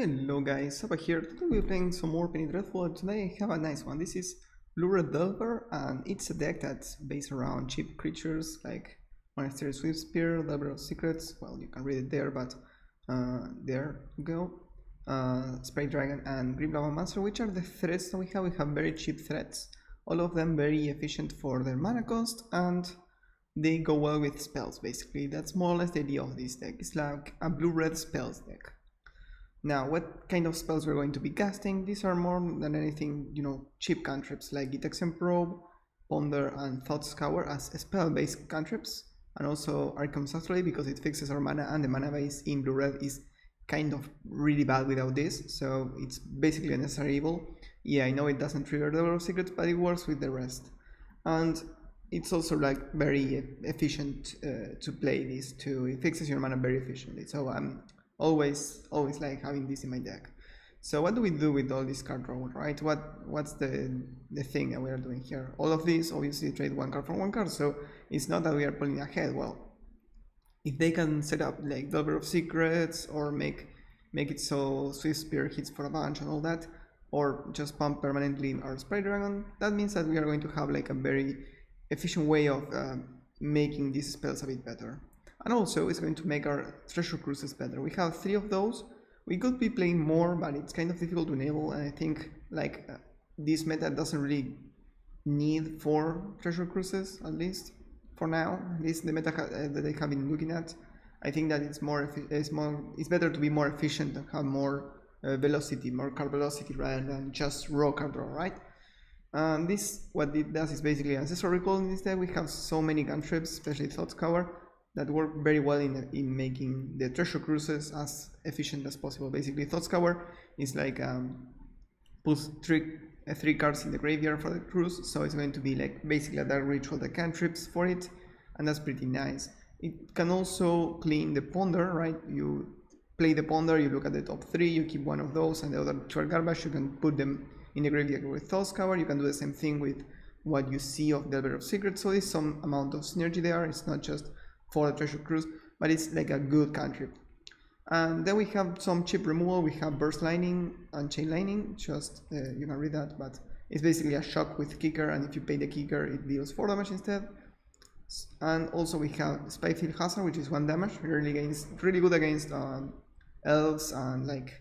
Hello guys, Saba here. Today we're playing some more Penny Dreadful, and today I have a nice one. This is Blue-Red Delver, and it's a deck that's based around cheap creatures like Monastery Sweepspear, Delver of Secrets. Well, you can read it there, but there you go. Spray Dragon and Grim Lava Monster, which are the threats that we have. We have very cheap threats, all of them very efficient for their mana cost, and they go well with spells. Basically, that's more or less the idea of this deck. It's like a blue-red spells deck. Now, what kind of spells we're going to be casting? These are more than anything, cheap cantrips like Detection Probe, Ponder, and Thought Scour as spell-based cantrips, and also Archon Saturday because it fixes our mana, and the mana base in blue-red is kind of really bad without this, so it's basically a necessary evil. Yeah, I know it doesn't trigger the Delver of Secrets, but it works with the rest. And it's also like very efficient to play this too. It fixes your mana very efficiently, so I'm always like having this in my deck. So what do we do with all this card draw, right? What's the thing that we are doing here? All of these obviously trade one card for one card, so it's not that we are pulling ahead. Well, if they can set up like Delver of Secrets or make it so Sweepspear hits for a bunch and all that, or just pump permanently our Spray Dragon, that means that we are going to have like a very efficient way of making these spells a bit better. And also it's going to make our treasure cruises better. We have 3 of those. We could be playing more, but it's kind of difficult to enable, and I think like this meta doesn't really need 4 treasure cruises, at least for now. At least the meta that I have been looking at, I think that it's better to be more efficient and have more velocity, more card velocity rather than just raw card draw, right? And this, what it does is basically Ancestral Recall. In this deck we have so many cantrips, especially Thought Scour, that work very well in making the treasure cruises as efficient as possible. Basically, Thought Scour is like puts 3 cards in the graveyard for the cruise, so it's going to be like basically a dark ritual that cantrips for it, and that's pretty nice. It can also clean the Ponder, right? You play the Ponder, you look at the top 3, you keep one of those, and the other 2 are garbage. You can put them in the graveyard with Thought Scour. You can do the same thing with what you see of Delver of Secrets, so there's some amount of synergy there. It's not just for the treasure cruise, but it's like a good cantrip. And then we have some cheap removal. We have Burst Lightning and Chain Lightning. Just you can read that, but it's basically a shock with kicker, and if you pay the kicker it deals 4 damage instead. And also we have Spyfield Hazard, which is 1 damage, really good against elves and like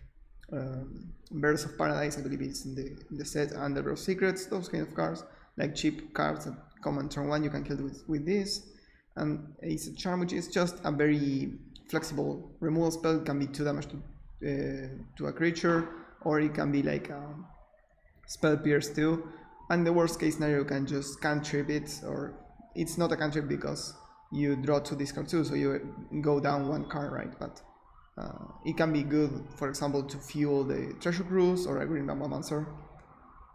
Birds of Paradise, I believe it's in the set, and Delver of Secrets, those kind of cards, like cheap cards that come on turn 1, you can kill with this. And Izzet Charm, which is just a very flexible removal spell. It can be 2 damage to a creature, or it can be like a Spell Pierce too. And the worst case scenario, you can just cantrip it, or it's not a cantrip because you draw 2 discards too, so you go down 1 card, right? But it can be good, for example, to fuel the Treasure Cruise or a Green Lava Monster.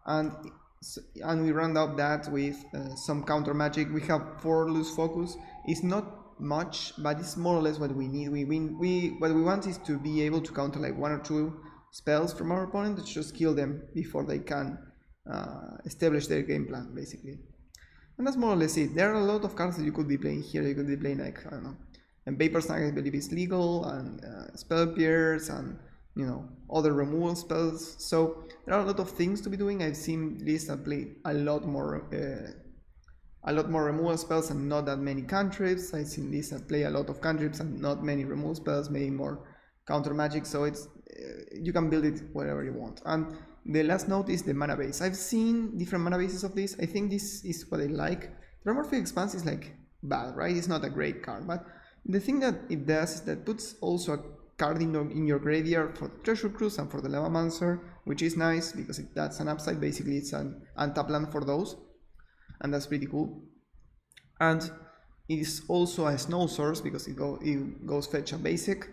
And we round up that with some counter magic. We have 4 Loose Focus. It's not much, but it's more or less what we need. What we want is to be able to counter like 1 or 2 spells from our opponent to just kill them before they can establish their game plan, basically. And that's more or less it. There are a lot of cards that you could be playing here. You could be playing like, I don't know, and Paper Snag, I believe is legal, and Spell Pierce, and other removal spells. So there are a lot of things to be doing. I've seen lists that play a lot more removal spells and not that many cantrips. I've seen lists that play a lot of cantrips and not many removal spells, maybe more counter magic. So it's you can build it wherever you want. And the last note is the mana base. I've seen different mana bases of this. I think this is what I like. Metamorphic Expanse is like bad, right? It's not a great card, but the thing that it does is that puts also a card in your graveyard for the Treasure Cruise and for the Lava Monster, which is nice because that's an upside. Basically, it's an untap land for those, and that's pretty cool. And it is also a snow source because it goes fetch a basic.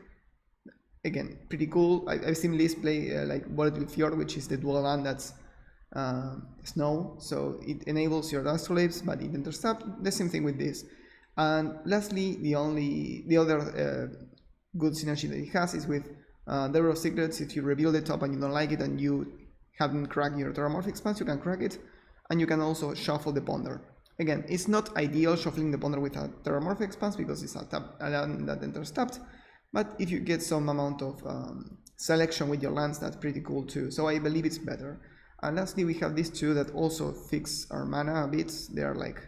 Again, pretty cool. I've seen lists play like Volatile Fjord, which is the dual land that's snow, so it enables your Astrolabes, but it intercepts. The same thing with this. And lastly, the other good synergy that it has is with Delver of Secrets. If you reveal the top and you don't like it and you haven't cracked your Terramorphic Expanse, you can crack it, and you can also shuffle the Ponder. Again, it's not ideal shuffling the Ponder with a Terramorphic Expanse because it's a land that enters tapped, but if you get some amount of selection with your lands, that's pretty cool too. So I believe it's better. And lastly, we have these two that also fix our mana a bit. They are like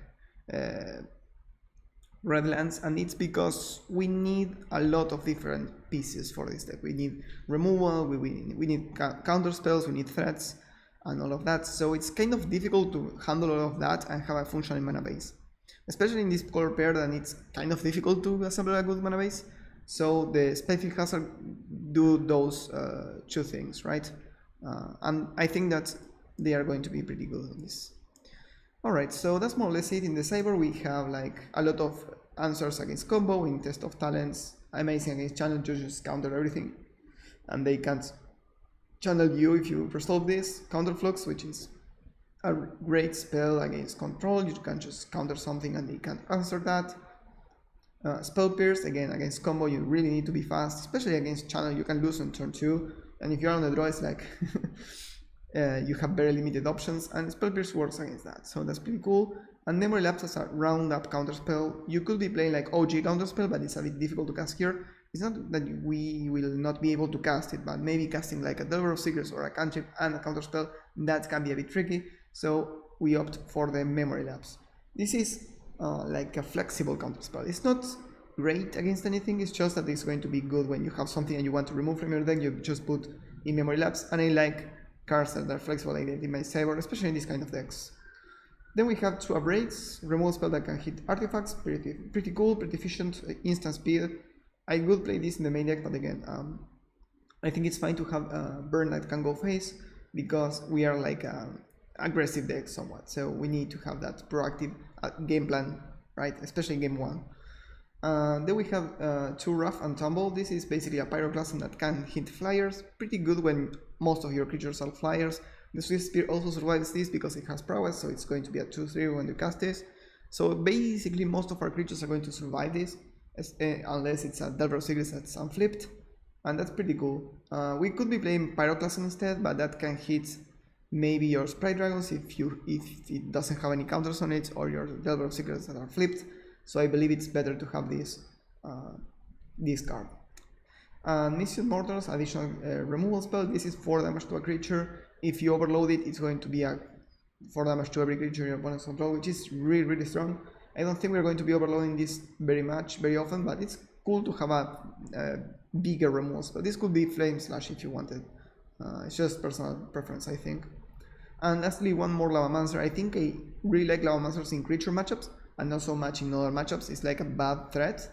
red lands, and it's because we need a lot of different pieces for this deck. We need removal, we need counter spells, we need threats, and all of that. So it's kind of difficult to handle all of that and have a functional mana base. Especially in this color pair, then it's kind of difficult to assemble a good mana base. So the Spellfield Hazard do those two things, right? And I think that they are going to be pretty good on this. Alright, so that's more or less it. In the Cyber we have like a lot of answers against combo, in Test of Talents, amazing against channel, you just counter everything. And they can't channel you if you resolve this. Counter Flux, which is a great spell against control, you can just counter something and they can't answer that. Spell Pierce, again against combo you really need to be fast, especially against channel, you can lose on turn 2, and if you're on the draw it's like you have very limited options, and Spell Pierce works against that, so that's pretty cool. And Memory Lapse as a round up counterspell. You could be playing like OG counterspell, but it's a bit difficult to cast here. It's not that we will not be able to cast it, but maybe casting like a Delver of Secrets or a cantrip and a counterspell, that can be a bit tricky, so we opt for the Memory Lapse. This is like a flexible counterspell. It's not great against anything, it's just that it's going to be good when you have something and you want to remove from your deck, you just put in Memory Lapse, and I like cards that are flexible like that in my Cyber, especially in this kind of decks. Then we have two Abrades, removal spell that can hit artifacts, pretty cool, pretty efficient, instant speed. I would play this in the main deck, but again, I think it's fine to have a burn that can go face, because we are like aggressive deck somewhat, so we need to have that proactive game plan, right, especially in game 1. Then we have two Rough and Tumble. This is basically a Pyroclasm that can hit flyers, pretty good when most of your creatures are flyers. The Swift Spear also survives this because it has prowess, so it's going to be a 2/3 when you cast this. So basically most of our creatures are going to survive this, unless it's a Delver of Secrets that's unflipped, and that's pretty cool. We could be playing Pyroclasm instead, but that can hit maybe your Sprite Dragons if it doesn't have any counters on it, or your Delver of Secrets that are flipped. So I believe it's better to have this card. Mischief Mortars, additional removal spell. This is 4 damage to a creature. If you overload it, it's going to be a 4 damage to every creature your opponent's control, which is really strong. I don't think we're going to be overloading this very often, but it's cool to have a bigger removal spell. This could be Flame Slash if you wanted. It's just personal preference, I think. And lastly, one more Lavamancer. I think I really like Lavamancers in creature matchups, and not so much in other matchups. It's like a bad threat.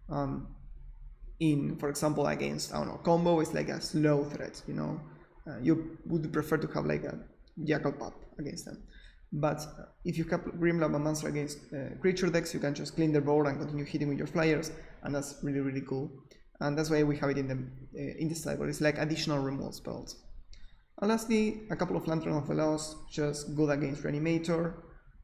For example, against, I don't know, combo, it's like a slow threat, you know. You would prefer to have like a Jackal Pup against them. But if you have Grim Lavamancer against creature decks, you can just clean their board and continue hitting with your flyers, and that's really cool. And that's why we have it in the sideboard. It's like additional removal spells. And lastly, a couple of Lantern of Veloz, just good against Reanimator,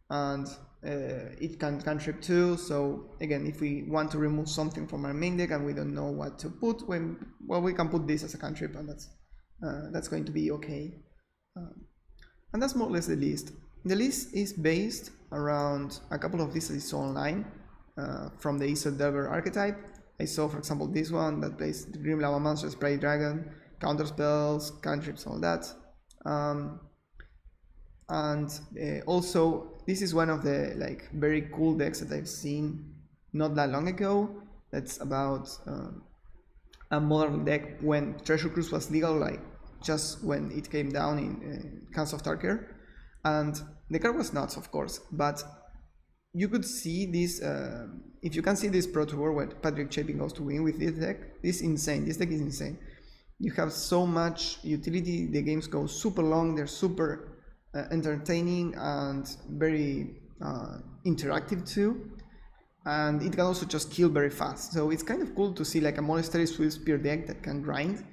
and it can cantrip too. So again, if we want to remove something from our main deck and we don't know what to put, well, we can put this as a cantrip, and that's going to be okay. And that's more or less the list. The list is based around a couple of these I saw online from the Izzet Delver archetype. I saw, for example, this one that plays the Grim Lavamancer, Sprite Dragon, counter spells, cantrips, all that. And also, this is one of the like very cool decks that I've seen not that long ago. That's about a modern deck when Treasure Cruise was legal, like just when it came down in Council of Tarkir. And the card was nuts, of course, but you could see this, if you can see this Pro Tour where Patrick Chapin goes to win with this deck, this is insane. This deck is insane. You have so much utility, the games go super long, they're super entertaining and very interactive too. And it can also just kill very fast. So it's kind of cool to see like a Monastery Swift Spear deck that can grind.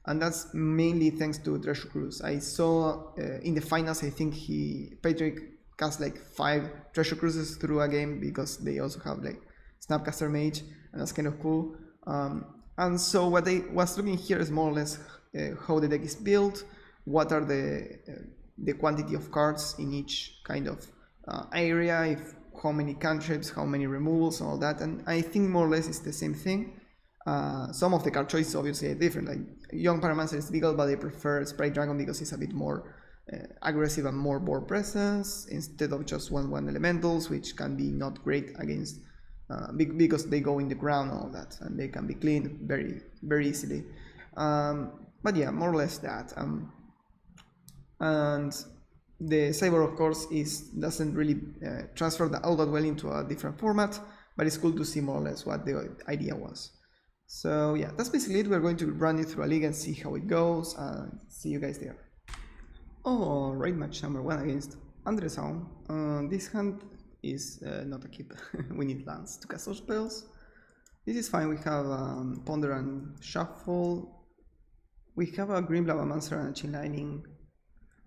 And that's mainly thanks to Treasure Cruise. I saw in the finals, I think Patrick cast like 5 Treasure Cruises through a game because they also have like Snapcaster Mage, and that's kind of cool. And so what I was looking here is more or less how the deck is built, what are the quantity of cards in each kind of area, how many cantrips, how many removals, and all that. And I think more or less it's the same thing. Some of the card choices obviously are different. Like Young Pyromancer is legal, but I prefer Sprite Dragon because it's a bit more aggressive and more board presence instead of just 1/1 elementals, which can be not great against because they go in the ground and all that, and they can be cleaned very easily. But yeah, more or less that. And the Cyber, of course, doesn't really transfer all that well into a different format, but it's cool to see more or less what the idea was. So yeah, that's basically it. We're going to run it through a league and see how it goes, and see you guys there. Alright, match number 1 against Andreson. This hand is not a keep. We need lands to cast those spells. This is fine. We have Ponder and Shuffle. We have a Green Lavamancer and a Chain Lightning.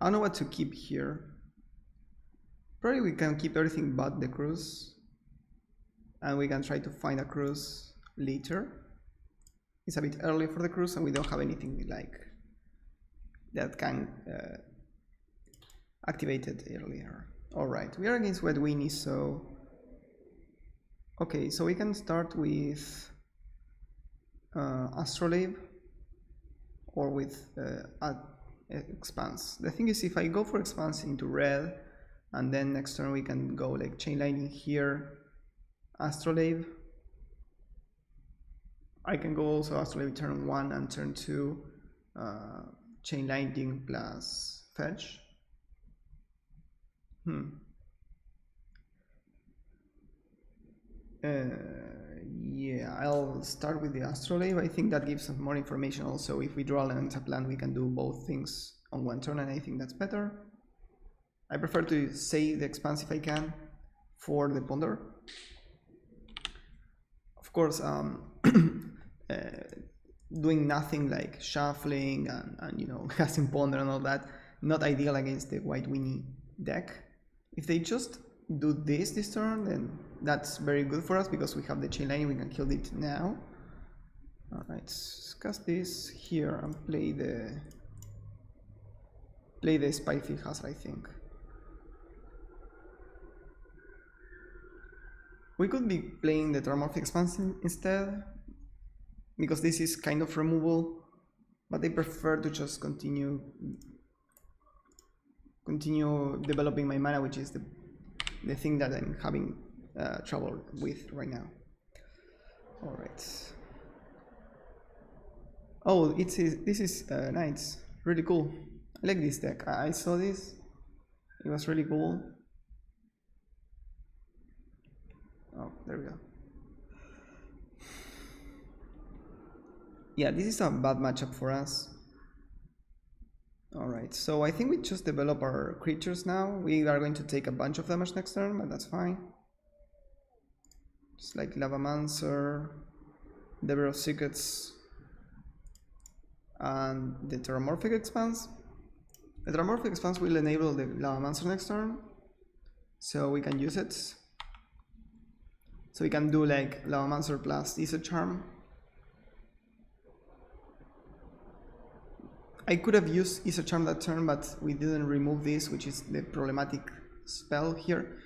I don't know what to keep here. Probably we can keep everything but the Cruise, and we can try to find a Cruise later. It's a bit early for the Cruise, and we don't have anything like that can activate it earlier. Alright, we are against Wet Winnie, so okay, so we can start with Astrolabe or with Expanse. The thing is, if I go for Expanse into red, and then next turn we can go like Chain Lightning here, Astrolabe. I can go also Astrolabe turn 1 and turn 2, Chain Lightning plus Fetch. Yeah, I'll start with the Astrolabe. I think that gives us more information also. If we draw and tap land, we can do both things on one turn, and I think that's better. I prefer to save the Expanse if I can for the Ponder. Of course, doing nothing like shuffling and you know, casting Ponder and all that, not ideal against the White Winnie deck. If they just do this turn, then that's very good for us because we have the Chain Lightning, we can kill it now. Alright, let's cast this here and play the Spikefield Hazard, I think. We could be playing the Terramorphic Expansion instead, because this is kind of removal, but I prefer to just continue developing my mana, which is the thing that I'm having trouble with right now. Alright. Oh, this is nice, really cool. I like this deck. I saw this, it was really cool. Oh, there we go. Yeah, this is a bad matchup for us. Alright, so I think we just develop our creatures now. We are going to take a bunch of damage next turn, but that's fine. Just like Lavamancer, Devourer of Secrets, and the Terramorphic Expanse. The Terramorphic Expanse will enable the Lavamancer next turn, so we can use it. So we can do like Lavamancer plus Izzet Charm. I could have used Izzet Charm that turn, but we didn't remove this, which is the problematic spell here.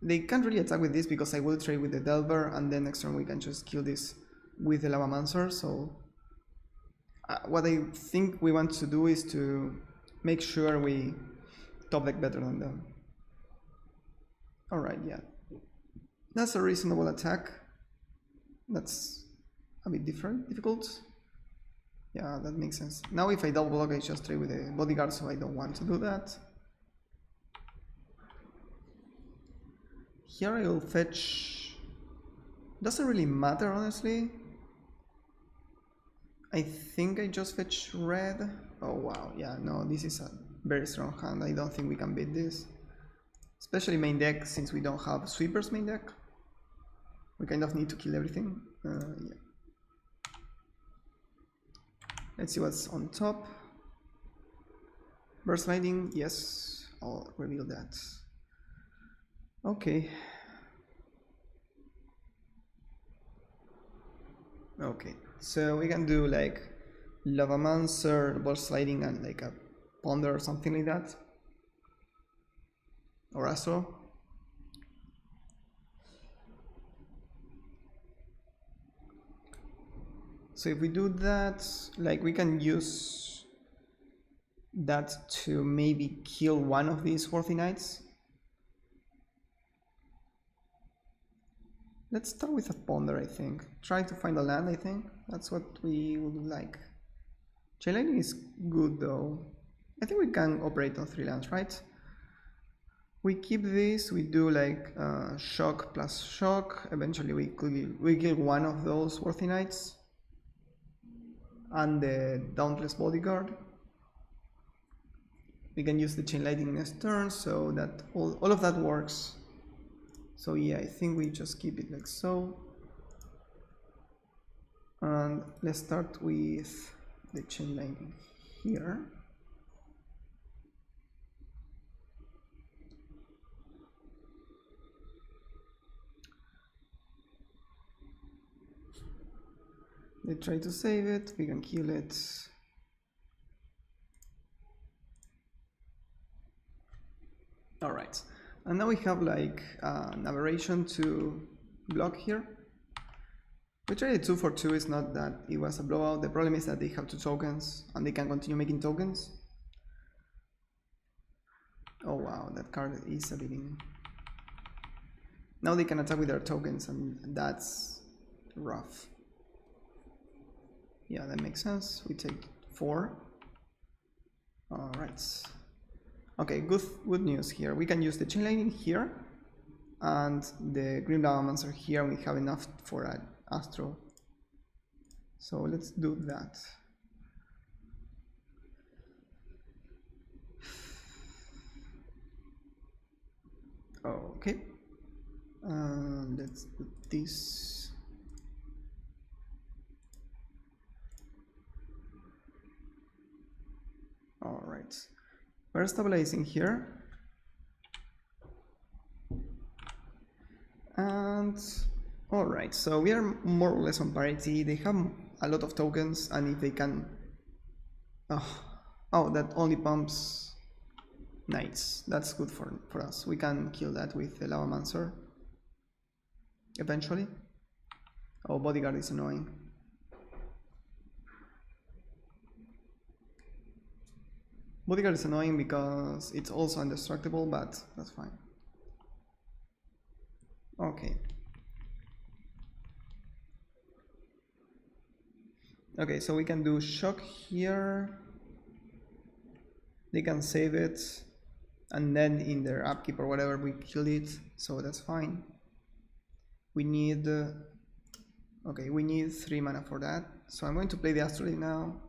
They can't really attack with this because I will trade with the Delver, and then next turn we can just kill this with the Lavamancer. So what I think we want to do is to make sure we top deck better than them. Alright, yeah. That's a reasonable attack. That's a bit difficult. Yeah, that makes sense. Now if I double block, I just trade with the Bodyguard, so I don't want to do that. Here I will fetch. Doesn't really matter, honestly. I think I just fetch red. Oh wow, yeah, no, this is a very strong hand. I don't think we can beat this. Especially main deck, since we don't have sweepers main deck. We kind of need to kill everything. Yeah. Let's see what's on top. Burst Lightning, yes, I'll reveal that. Okay. Okay, so we can do like Lavamancer, Burst Lightning, and like a Ponder or something like that. Or Astro. So if we do that, like we can use that to maybe kill one of these worthy knights. Let's start with a ponder, I think. Try to find a land, I think. That's what we would like. Chain lightning is good though. I think we can operate on 3 lands, right? We keep this, we do like shock plus shock. Eventually we kill one of those worthy knights. And the Dauntless Bodyguard. We can use the Chain Lightning next turn, so that all of that works. So yeah, I think we just keep it like so. And let's start with the Chain Lightning here. They try to save it, we can kill it. Alright, and now we have like an aberration to block here. We tried a 2 for 2, it's not that it was a blowout. The problem is that they have 2 tokens and they can continue making tokens. Oh wow, that card is a beginning. Now they can attack with their tokens and that's rough. Yeah, that makes sense. We take 4. Alright. Okay, good news here. We can use the Chain Lightning here and the Grim Lavamancer here. We have enough for an Astro. So let's do that. Okay. Let's do this. Alright, we're stabilizing here. And alright, so we are more or less on parity. They have a lot of tokens, and if they can... Oh, that only pumps knights. That's good for us. We can kill that with the Lavamancer eventually. Oh, Bodyguard is annoying. Bodyguard is annoying because it's also indestructible, but that's fine. Okay. Okay, so we can do shock here. They can save it, and then in their upkeep or whatever we kill it, so that's fine. We need... okay, we need 3 mana for that, so I'm going to play the Astrolabe now.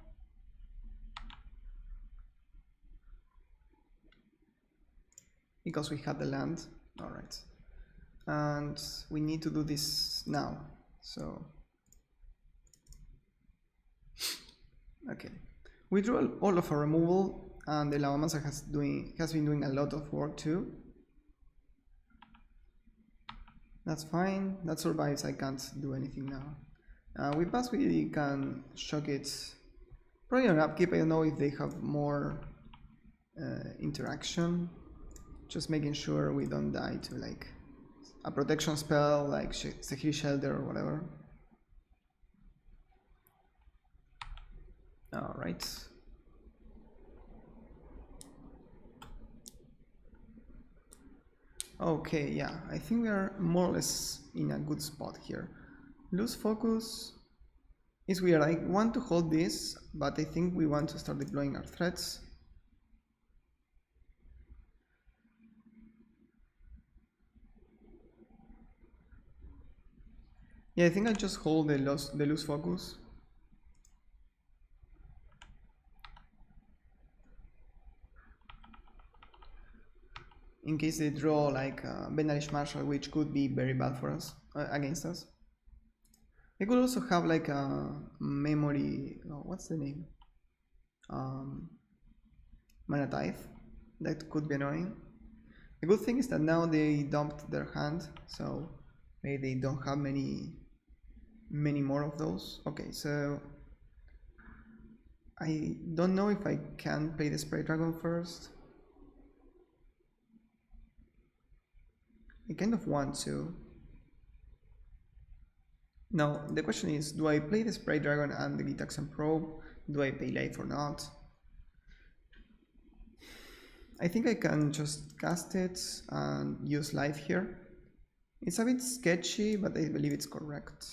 Because we have the land. Alright. And we need to do this now. So okay. We drew all of our removal, and the Lavamancer has been doing a lot of work too. That's fine. That survives. I can't do anything now. With pass we can shock it. Probably on upkeep. I don't know if they have more interaction. Just making sure we don't die to like a protection spell like Security Shelter or whatever. Alright. Okay, yeah, I think we are more or less in a good spot here. Lose focus is weird. I want to hold this, but I think we want to start deploying our threats. Yeah, I think I just hold the lose focus. In case they draw like Benalish Marshal, which could be very bad for us, against us. They could also have like a memory, oh, what's the name? Mana Tithe. That could be annoying. The good thing is that now they dumped their hand, so maybe they don't have many more of those. Okay, so I don't know if I can play the Spray Dragon first. I kind of want to. Now, the question is, do I play the Spray Dragon and the Gitaxian Probe? Do I pay life or not? I think I can just cast it and use life here. It's a bit sketchy, but I believe it's correct.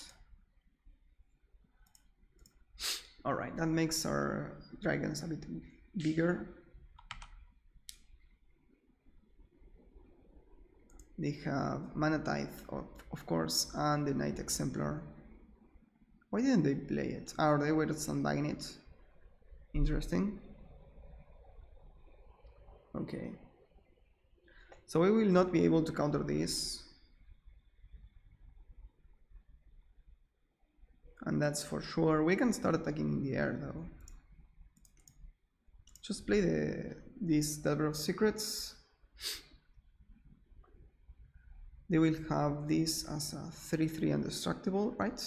Alright, that makes our dragons a bit bigger. They have Mana Tithe, of course, and the Night Exemplar. Why didn't they play it? Or they were sandbagging it? Interesting. Okay. So we will not be able to counter this. And that's for sure. We can start attacking in the air though. Just play this Delver of Secrets. They will have this as a 3/3 indestructible, right?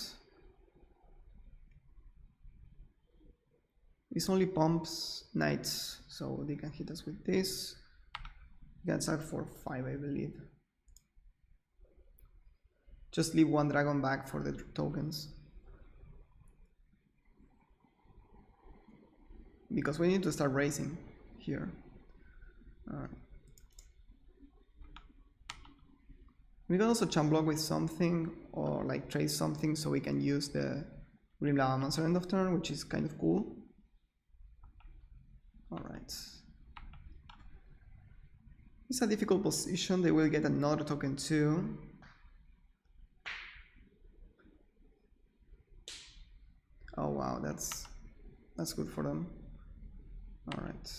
This only pumps knights, so they can hit us with this. You can sack for 5, I believe. Just leave one dragon back for the tokens. Because we need to start racing here. Alright. We can also chump block with something or like trade something so we can use the Grim Lava Monster end of turn, which is kind of cool. Alright. It's a difficult position. They will get another token too. Oh wow, that's good for them. Alright.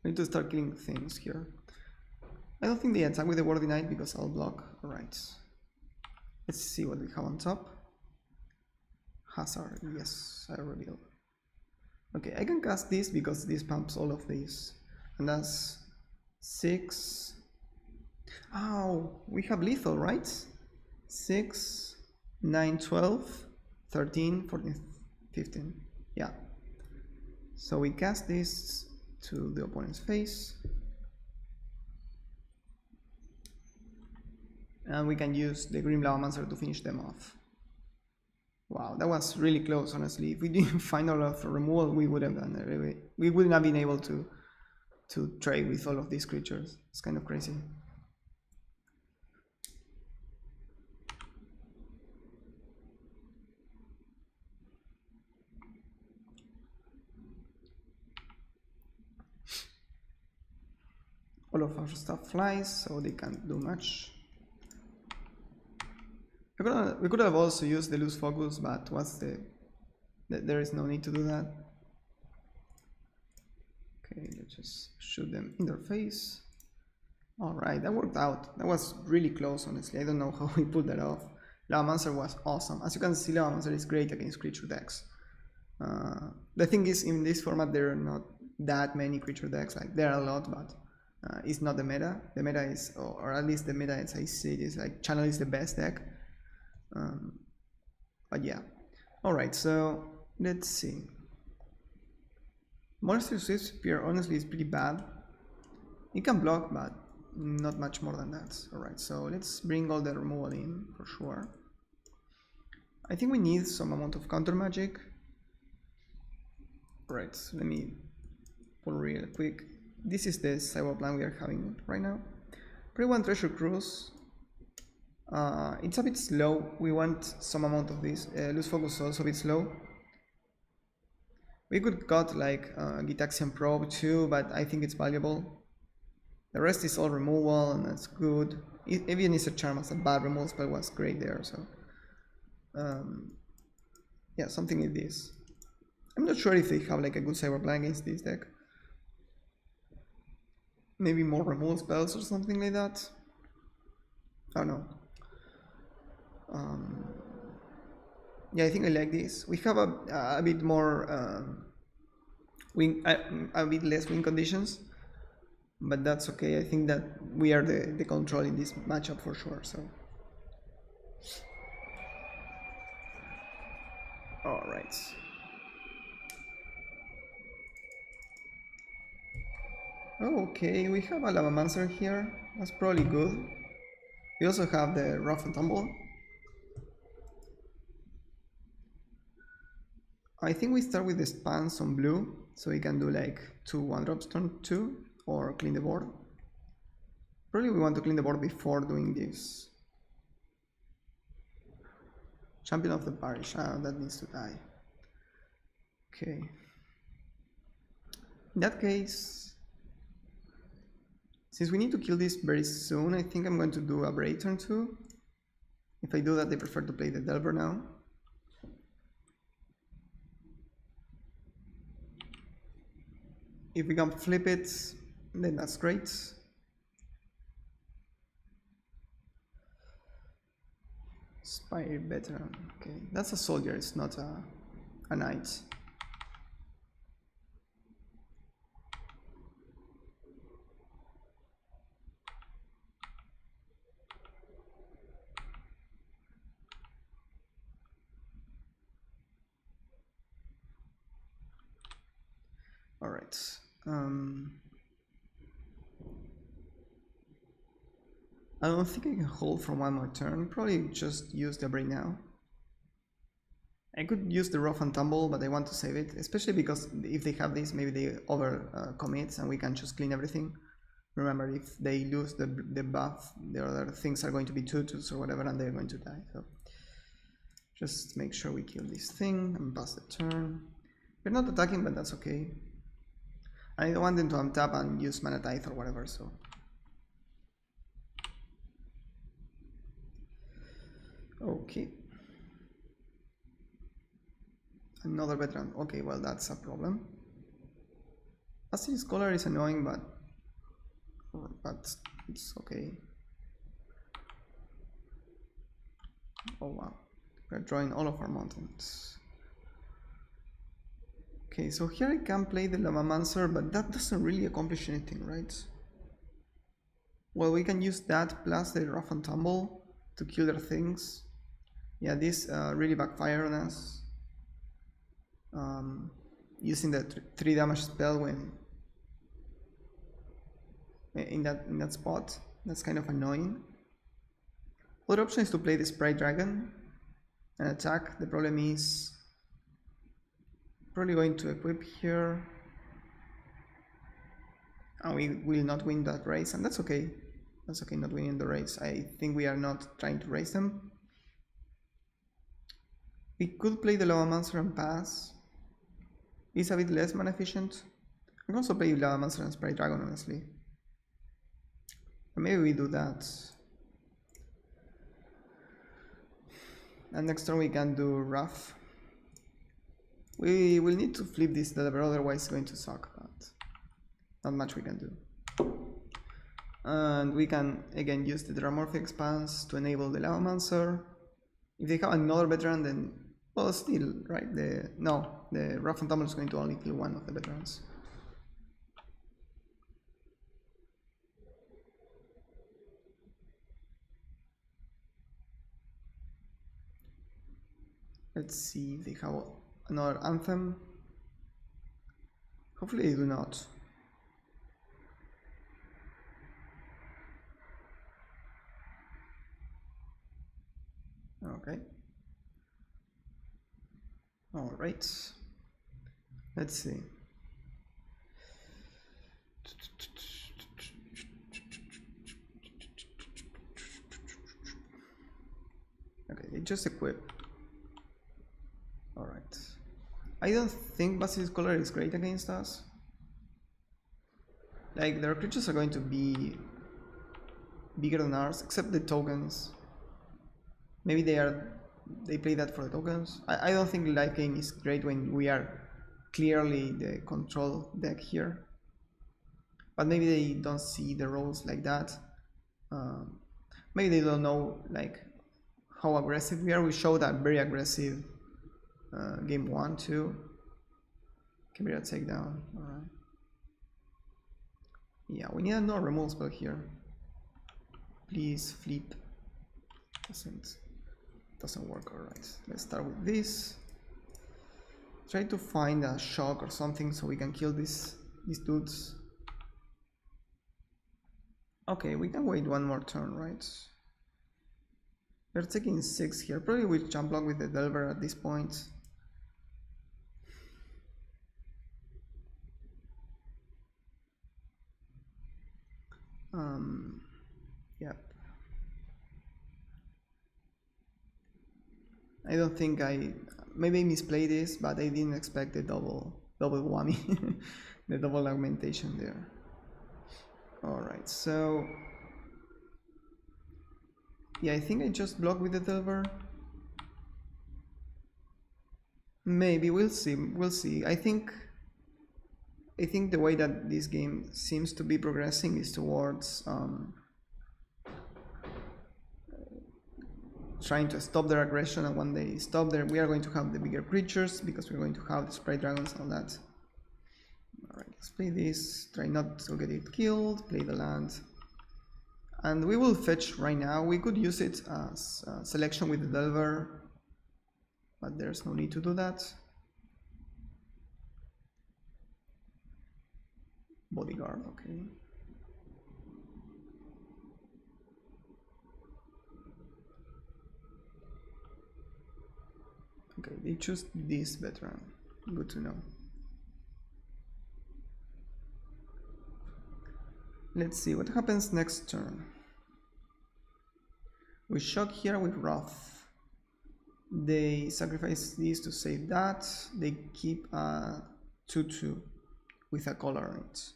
We need to start killing things here. I don't think they attack with the Worthy Knight because I'll block. Alright. Let's see what we have on top. Hazard, yes, I reveal. Okay, I can cast this because this pumps all of these. And that's 6. Oh, we have lethal, right? 6, 9, 12, 13, 14, 15. Yeah. So we cast this to the opponent's face. And we can use the Grim Lava Monster to finish them off. Wow, that was really close, honestly. If we didn't find all of the removal, we would have done it. We wouldn't have been able to trade with all of these creatures. It's kind of crazy. All of our stuff flies, so they can't do much. We could have also used the Lose Focus, but there is no need to do that. Okay, let's just shoot them in their face. Alright, that worked out. That was really close, honestly. I don't know how we pulled that off. Lava Monster was awesome. As you can see, Lava Monster is great against creature decks. The thing is, in this format, there are not that many creature decks. Like, there are a lot, but it's not the meta. The meta is, or at least the meta as I see it, is like Channel is the best deck. But yeah. Alright, so let's see. Monster Swift Spear honestly is pretty bad. It can block, but not much more than that. Alright, so let's bring all the removal in for sure. I think we need some amount of counter magic. Right, so let me pull real quick. This is the cyber plan we are having right now. Pre-1 Treasure Cruise. It's a bit slow. We want some amount of this. Lose Focus is also a bit slow. We could cut like Gitaxian Probe too, but I think it's valuable. The rest is all removal, and that's good. Even Izzet Charm as a bad removal spell was great there. So yeah, something like this. I'm not sure if they have like a good cyber plan against this deck. Maybe more removal spells or something like that. I don't know. Yeah, I think I like this. We have a bit more a bit less win conditions, but that's okay. I think that we are the control in this matchup for sure. So, all right. Okay, we have a Lava Monster here. That's probably good. We also have the Rough and Tumble. I think we start with the spans on blue, so we can do like 2 1-drops turn 2 or clean the board. Probably we want to clean the board before doing this. Champion of the Parish, that needs to die. Okay. In that case, since we need to kill this very soon, I think I'm going to do a Braid turn 2. If I do that, I prefer to play the Delver now. If we can flip it, then that's great. Spire Veteran, okay, that's a soldier, it's not a knight. All right. I don't think I can hold for one more turn. Probably just use the Braid now. I could use the Rough and Tumble, but I want to save it, especially because if they have this, maybe they over commit and we can just clean everything. Remember, if they lose the buff, the other things are going to be 2/2s or whatever, and they're going to die. So just make sure we kill this thing and pass the turn. We're not attacking, but that's okay. I don't want them to untap and use Mana Tithe or whatever, so. Okay. Another veteran. Okay, well, that's a problem. Acid Scholar is annoying, but it's okay. Oh wow, we're drawing all of our mountains. Okay, so here I can play the Lavamancer, but that doesn't really accomplish anything, right? Well, we can use that plus the Rough and Tumble to kill their things. Yeah, this really backfire on us. Using the 3 damage spell when in that spot, that's kind of annoying. Other option is to play the Sprite Dragon and attack. The problem is probably going to equip here, and we will not win that race, and that's okay. That's okay, not winning the race. I think we are not trying to race them. We could play the Lavamancer and pass. It's a bit less mana efficient. I can also play Lavamancer and Sprite Dragon, honestly. But maybe we do that. And next turn we can do Rough. We will need to flip this Delver, otherwise it's going to suck, but not much we can do. And we can again use the Dramorphic Expanse to enable the Lavamancer. If they have another veteran, then well, still, right? The Rough and Tumble is going to only kill one of the veterans. Let's see if they have another Anthem. Hopefully they do not. Okay. All right. Let's see. Okay, they just equip. All right. I don't think Basilisk Collar is great against us. Like, their creatures are going to be bigger than ours, except the tokens. Maybe they play that for the tokens. I don't think life game is great when we are clearly the control deck here. But maybe they don't see the roles like that. Maybe they don't know like how aggressive we are. We showed that very aggressive game 1, 2. Can be a takedown. Alright. Yeah, we need a no removal spell here. Please flip. Doesn't work. Alright. Let's start with this. Try to find a shock or something so we can kill these dudes. Okay, we can wait one more turn, right? We're taking 6 here. Probably we jump block with the Delver at this point. Yep. I don't think maybe I misplayed this, but I didn't expect the double whammy, the double augmentation there. All right, so yeah, I think I just block with the Delver. Maybe we'll see. We'll see. I think the way that this game seems to be progressing is towards trying to stop their aggression, and when they stop there, we are going to have the bigger creatures because we're going to have the spray dragons and all that. Alright, let's play this, try not to get it killed, play the land. And we will fetch right now. We could use it as selection with the Delver, but there's no need to do that. Bodyguard, okay. Okay, they choose this veteran. Good to know. Let's see what happens next turn. We shock here with Wrath. They sacrifice these to save that. They keep a 2/2 with a color on it.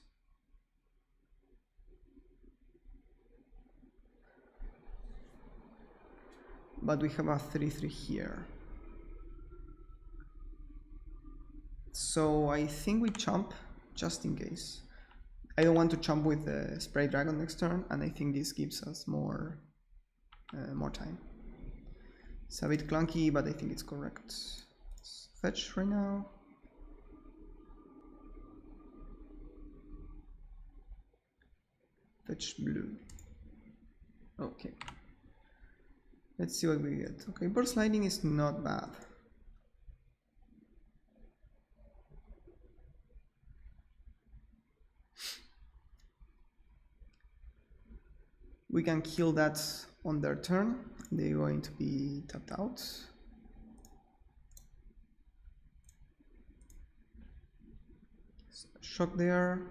But we have a 3/3 here. So I think we chump just in case. I don't want to chump with the spray dragon next turn, and I think this gives us more time. It's a bit clunky, but I think it's correct. Let's fetch right now. Fetch blue. Okay. Let's see what we get. Okay, burst lightning is not bad. We can kill that on their turn. They're going to be tapped out. Shock there.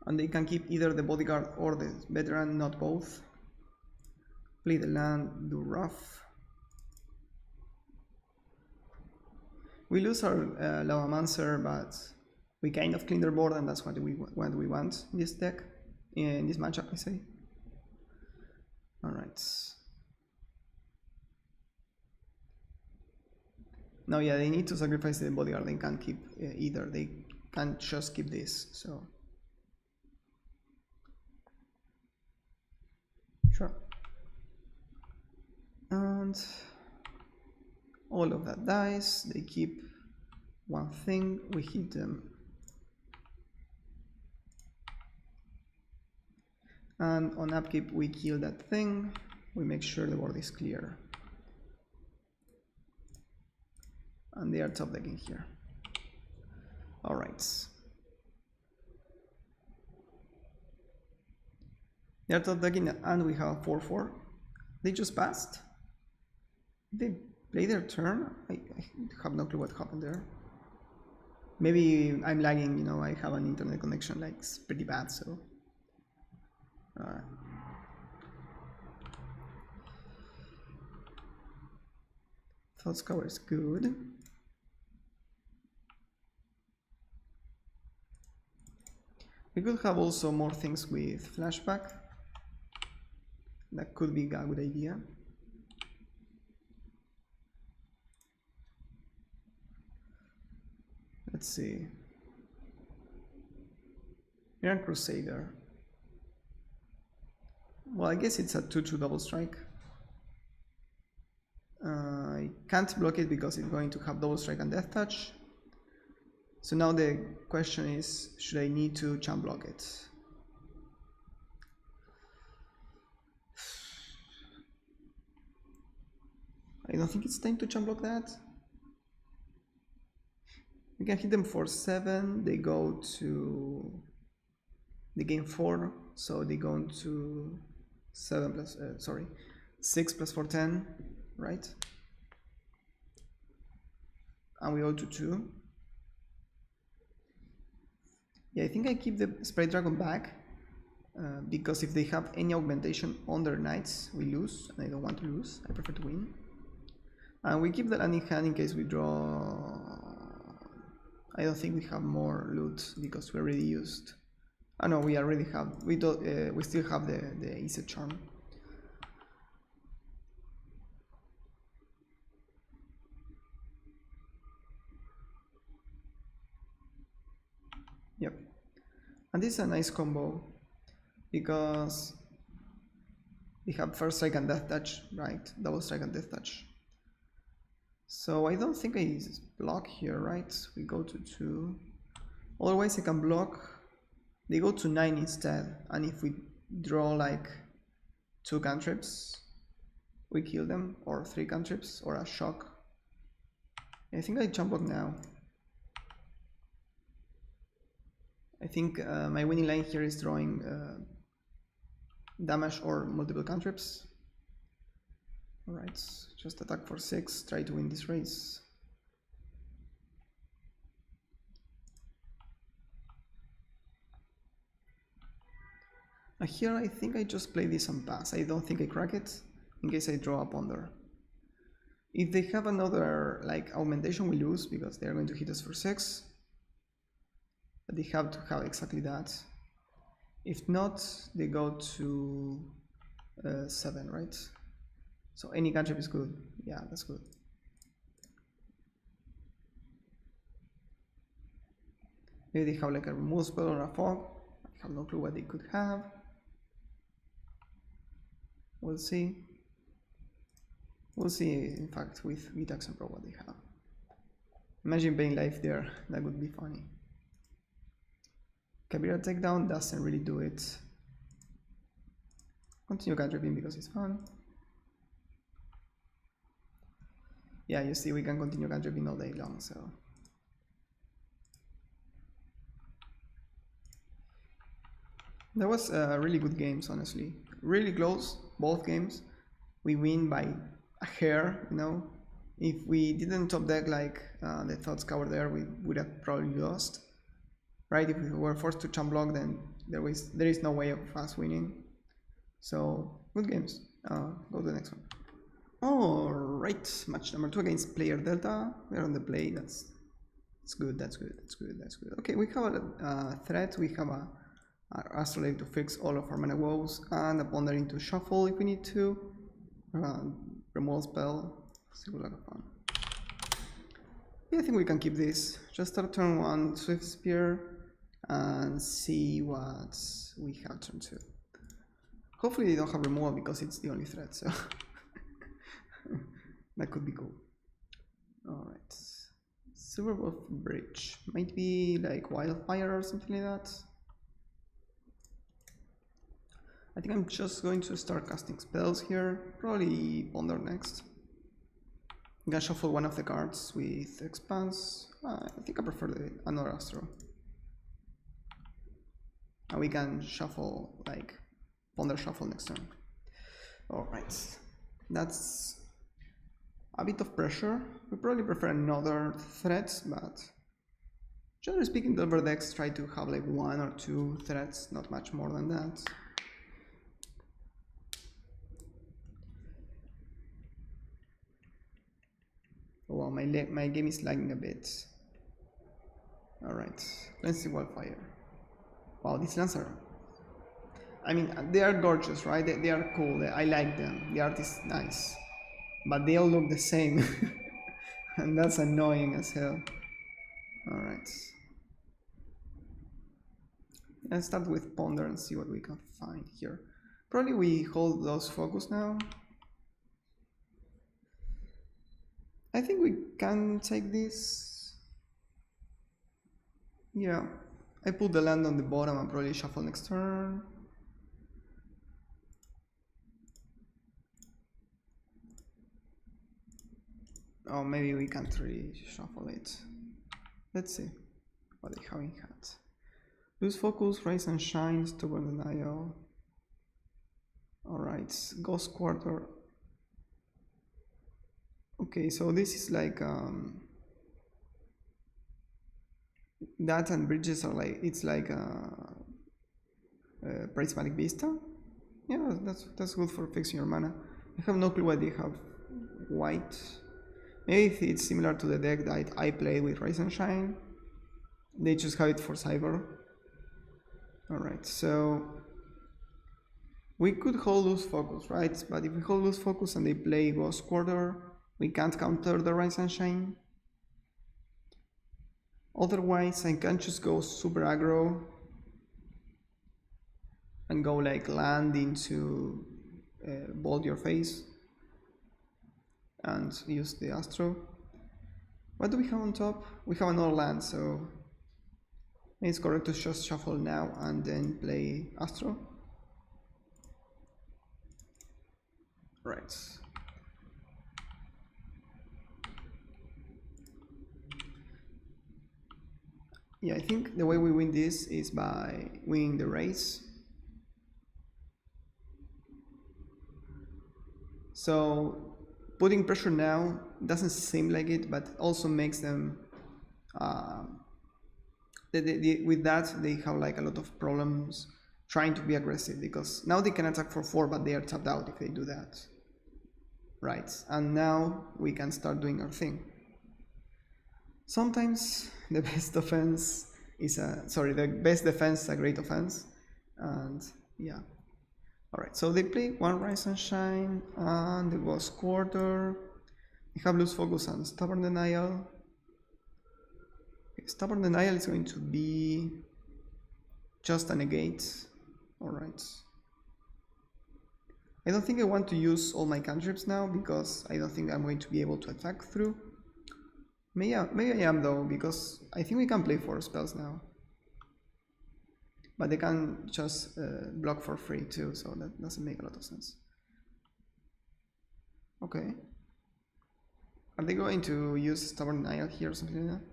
And they can keep either the bodyguard or the veteran, not both. Play the land, do rough. We lose our Lavamancer, but we kind of clean their board, and that's what we want in this deck, in this matchup, I say. Alright. Now, yeah, they need to sacrifice the bodyguard. They can't keep either. They can't just keep this, so. Sure. And all of that dies. They keep one thing. We hit them. And on upkeep, we kill that thing. We make sure the board is clear. And they are top decking here. Alright. They are top decking, and we have 4/4. They just passed. They play their turn. I have no clue what happened there. Maybe I'm lagging, you know, I have an internet connection like it's pretty bad, so. Thought Scour is good. We could have also more things with flashback. That could be a good idea. Let's see. Iron Crusader. Well, I guess it's a 2/2 double strike. I can't block it because it's going to have double strike and death touch. So now the question is, should I need to jump block it? I don't think it's time to jump block that. We can hit them for 7. They go to. They gain 4, so they go to 7 plus. 6 plus 4, 10, right? And we go to 2. Yeah, I think I keep the Spray Dragon back because if they have any augmentation on their knights, we lose, and I don't want to lose. I prefer to win. And we keep the landing hand in case we draw. I don't think we have more loot because we already used. Oh no, we already have. We don't. We still have the Izzet charm. Yep. And this is a nice combo because we have first strike and death touch, right? Double strike and death touch. So I don't think I block here, right? We go to 2. Otherwise I can block. They go to 9 instead, and if we draw like 2 cantrips, we kill them, or 3 cantrips, or a shock. I think I jump block now. I think my winning line here is drawing damage or multiple cantrips. Alright, just attack for 6, try to win this race. Here I think I just play this and pass. I don't think I crack it, in case I draw a ponder. If they have another like augmentation, we lose because they're going to hit us for 6. But they have to have exactly that. If not, they go to 7, right? So any cantrip is good. Yeah, that's good. Maybe they have like a remove spell or a fog. I have no clue what they could have. We'll see. We'll see, in fact, with Vitax and Pro what they have. Imagine paying life there. That would be funny. Kabira takedown doesn't really do it. Continue cantripping because it's fun. Yeah, you see, we can continue cantripping all day long, so. That was really good games, honestly. Really close, both games. We win by a hair, you know. If we didn't top deck like the Thoughts Cover there, we would have probably lost. Right, if we were forced to chump block, then there is no way of us winning. So, good games. Go to the next one. Alright, match number 2 against player Delta. We're on the play, that's good, that's good. Okay, we have a threat, we have a Astrolabe to fix all of our mana woes, and a Pondering to shuffle if we need to. Removal spell, still a lot of fun. Yeah, I think we can keep this. Just start turn 1 Swift Spear and see what we have turn 2. Hopefully they don't have removal because it's the only threat, so that could be cool. Alright. Silverwolf Bridge. Might be like Wildfire or something like that. I think I'm just going to start casting spells here. Probably Ponder next. I'm gonna shuffle one of the cards with Expanse. I think I prefer another Astro. And we can shuffle, like, Ponder shuffle next turn. Alright. That's a bit of pressure. We probably prefer another threat, but generally speaking, Delver decks try to have like 1 or 2 threats, not much more than that. Oh, wow, my game is lagging a bit. Alright, let's see Wildfire. Wow, these lands are... I mean, they are gorgeous, right? They are cool, I like them. The art is nice. But they all look the same. And that's annoying as hell. Alright. Let's start with Ponder and see what we can find here. Probably we hold those focus now. I think we can take this. Yeah, I put the land on the bottom and probably shuffle next turn. Oh, maybe we can't really shuffle it. Let's see what they have in hand. Lose focus, rise and shine, stubborn denial. Alright, ghost quarter. Okay, so this is like that, and bridges are like, it's like prismatic vista. Yeah, that's good for fixing your mana. I have no clue why they have white. Maybe it's similar to the deck that I played with Rise and Shine. They just have it for Cyber. Alright, so we could hold Lose Focus, right? But if we hold Lose Focus and they play Ghost Quarter, we can't counter the Rise and Shine. Otherwise, I can just go super aggro and go like land into Bolt Your Face and use the Astro. What do we have on top? We have another land, so it's correct to just shuffle now and then play Astro. Right. Yeah, I think the way we win this is by winning the race. So putting pressure now doesn't seem like it, but also makes them with that they have like a lot of problems trying to be aggressive, because now they can attack for 4, but they are tapped out if they do that. Right, and now we can start doing our thing. Sometimes the best offense is the best defense is a great offense, and yeah. Alright, so they play one Rise and Shine and the Ghost Quarter. They have Lose Focus and Stubborn Denial. Okay, Stubborn Denial is going to be just a negate. Alright. I don't think I want to use all my cantrips now, because I don't think I'm going to be able to attack through. Maybe I am though, because I think we can play 4 spells now. But they can just block for free too, so that doesn't make a lot of sense. Okay. Are they going to use Stubborn Denial here or something like that?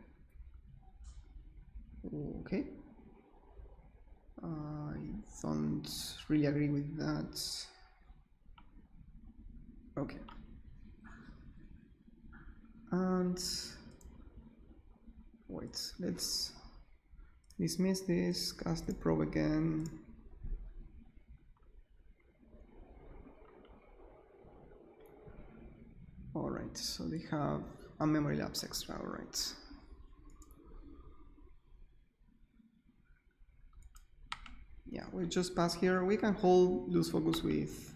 Okay. I don't really agree with that. Okay. And wait, let's dismiss this, cast the probe again. Alright, so they have a memory lapse extra, alright. Yeah, we just pass here. We can hold Lose Focus with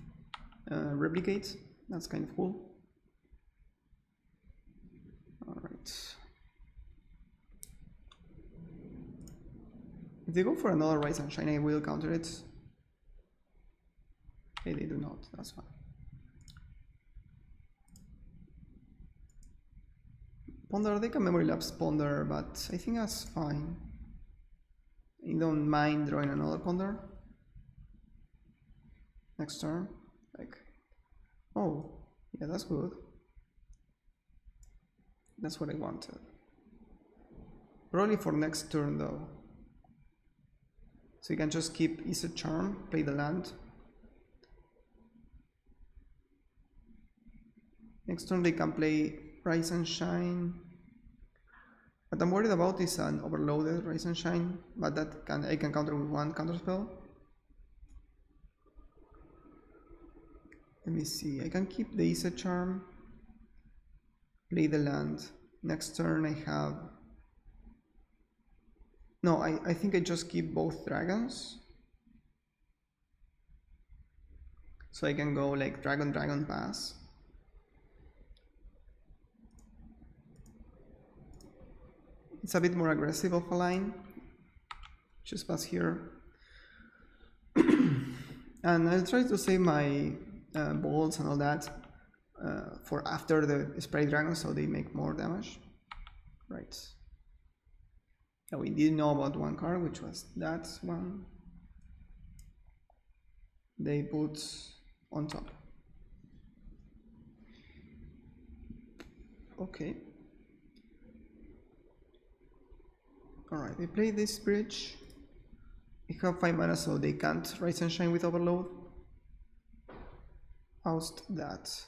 Replicate. That's kind of cool. Alright. If they go for another Rise and Shine, I will counter it. Okay, they do not, that's fine. Ponder, they can memory lapse Ponder, but I think that's fine. I don't mind drawing another Ponder. Next turn, like, oh, yeah, that's good. That's what I wanted. Probably for next turn though. So you can just keep Izzet Charm, play the land. Next turn they can play Rise and Shine. What I'm worried about is an overloaded Rise and Shine, but that I can counter with one counter spell. Let me see, I can keep the Izzet Charm, play the land. Next turn I have... No, I think I just keep both dragons. So I can go like dragon, dragon, pass. It's a bit more aggressive of a line. Just pass here. And I'll try to save my bolts and all that for after the spray dragon, so they make more damage. Right. Now we did know about one card, which was that one. They put on top. Okay. Alright, we play this bridge. We have 5 mana, so they can't Rise and Shine with Overload. Oust that.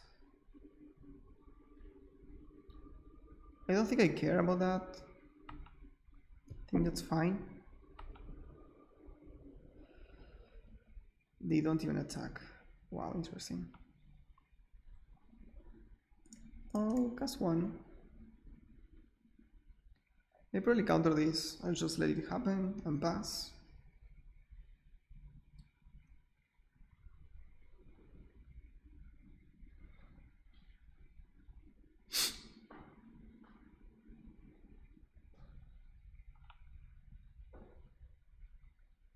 I don't think I care about that. I think that's fine. They don't even attack. Wow, interesting. Oh, cast one. They probably counter this. I'll just let it happen and pass.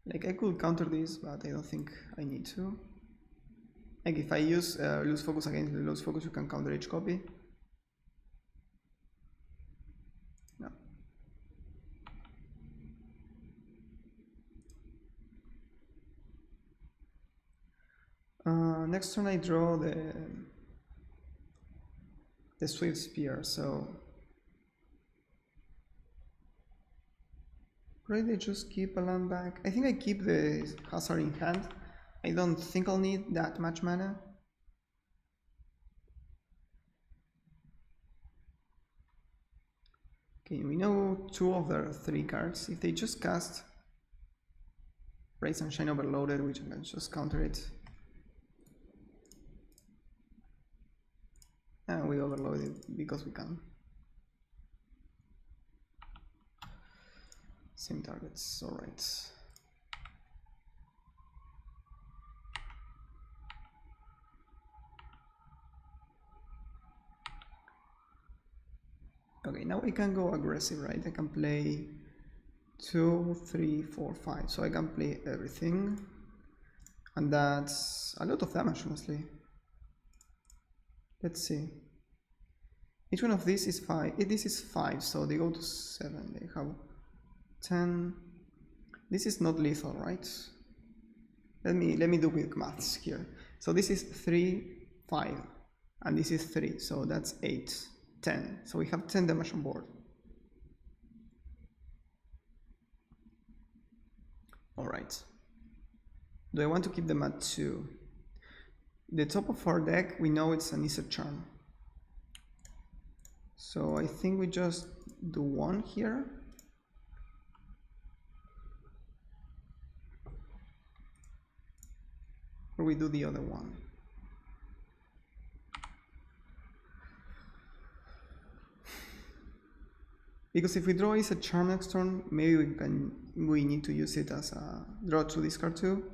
Like I could counter this, but I don't think I need to. Like if I use lose focus against the lose focus, you can counter each copy. No. Next turn I draw the Swift Spear, so probably just keep a land back. I think I keep the Hazard in hand. I don't think I'll need that much mana. Okay, we know 2 of their 3 cards. If they just cast Rise and Shine Overloaded, we can just counter it. And we overload it because we can. Same targets, alright. Okay, now we can go aggressive, right? I can play 2, 3, 4, 5. So I can play everything. And that's a lot of damage, honestly. Let's see. Each one of these is 5. This is 5, so they go to 7. They have 10. This is not lethal, right? Let me do quick maths here. So this is 3, 5, and this is 3, so that's 8, 10. So we have 10 damage on board. Alright. Do I want to keep them at 2? The top of our deck, we know it's an Izzet Charm. So I think we just do 1 here. Or we do the other one. Because if we draw Izzet Charm next turn, maybe we need to use it as a draw to discard 2.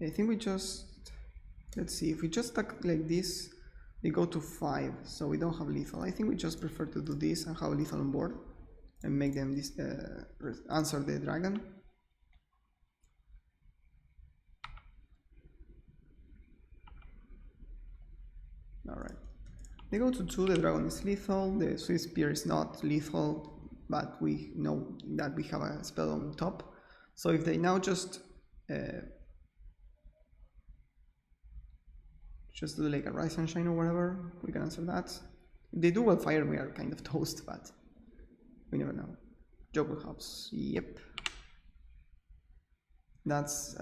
I think we just, let's see, if we just attack like this, they go to 5, so we don't have lethal. I think we just prefer to do this and have lethal on board and make them this answer the dragon. Alright. They go to 2, the dragon is lethal, the Swift Spear is not lethal, but we know that we have a spell on top. So if they now just do like a Rise and Shine or whatever, we can answer that. If they do well fire, we are kind of toast, but we never know. Joker Hops, yep. That's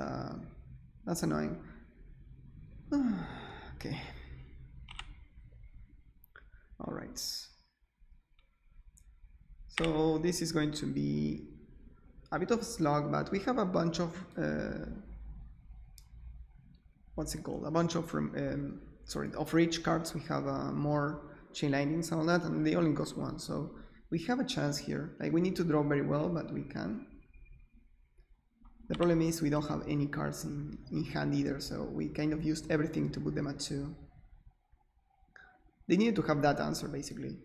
annoying. Okay. Alright. So this is going to be a bit of a slog, but we have a bunch of what's it called? A bunch of of reach cards. We have more chain lightnings and all that, and they only cost 1, so we have a chance here. Like we need to draw very well, but we can. The problem is we don't have any cards in hand either, so we kind of used everything to put them at 2. They needed to have that answer basically.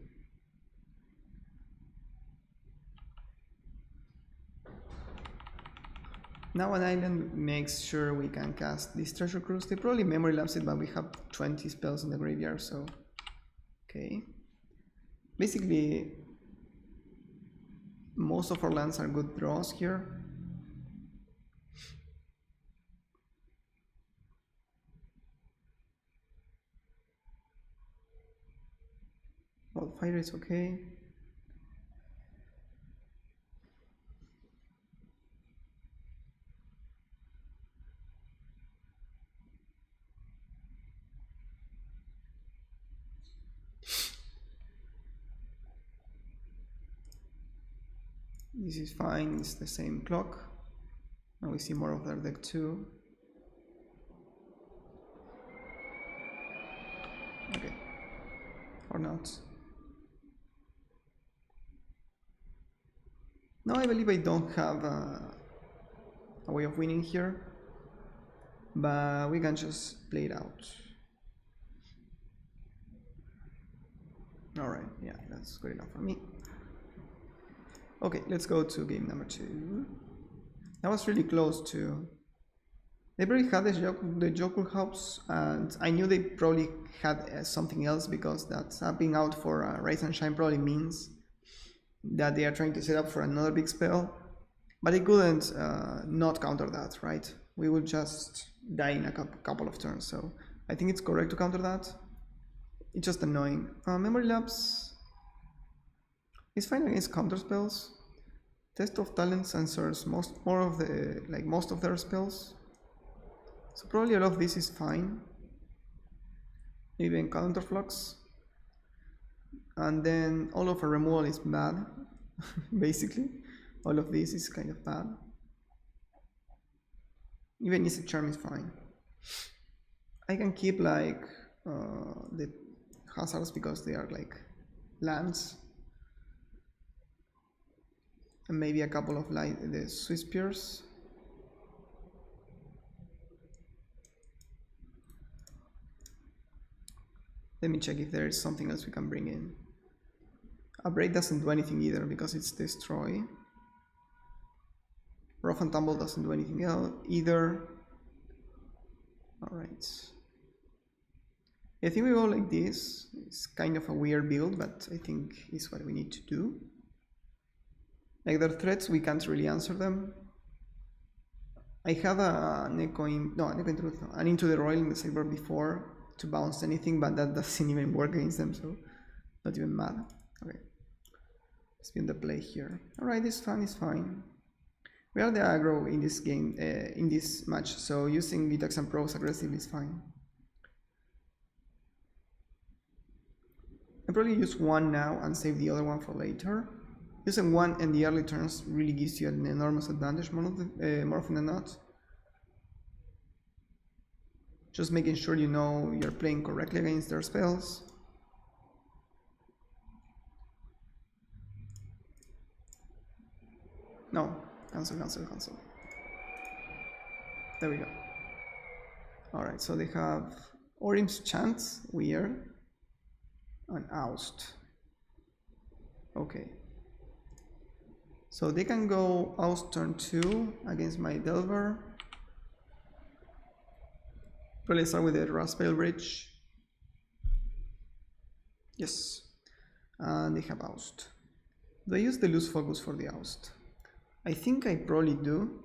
Now an island makes sure we can cast this Treasure Cruise. They probably memory lapse it, but we have 20 spells in the graveyard, so okay. Basically, most of our lands are good draws here. Well, fire is okay. This is fine, it's the same clock. And we see more of their deck too. Okay, or not. Now I believe I don't have a way of winning here, but we can just play it out. Alright, yeah, that's good enough for me. Okay, let's go to game number 2. That was really close to... They probably had the Joker House, and I knew they probably had something else, because that tapping out for Rise and Shine probably means that they are trying to set up for another big spell. But they couldn't not counter that, right? We would just die in a couple of turns, so I think it's correct to counter that. It's just annoying. Memory Lapse is fine against counter spells. Test of Talent censors most of their spells. So probably all of this is fine. Even Counterflux. And then all of a removal is bad. Basically. All of this is kind of bad. Even Izzet Charm is fine. I can keep like the hazards because they are like lands. And maybe a couple of the Swiss Spears. Let me check if there is something else we can bring in. A Break doesn't do anything either because it's Destroy. Rough and Tumble doesn't do anything else either. Alright. I think we go like this. It's kind of a weird build, but I think it's what we need to do. Like their threats, we can't really answer them. I had an Into the Roil in the sideboard before to bounce anything, but that doesn't even work against them, so not even mad. Okay, spin the play here. Alright, this fun is fine. We are the aggro in this game, in this match, so using Vitex and Pros aggressively is fine. I probably use one now and save the other one for later. Using one in the early turns really gives you an enormous advantage more often than not. Just making sure you know you're playing correctly against their spells. No, cancel. There we go. Alright, so they have Orim's Chant, weird, and Oust. Okay. So they can go Oust turn 2 against my Delver. Probably start with the Raspberry Bridge. Yes. And they have Oust. Do I use the Loose Focus for the Oust? I think I probably do.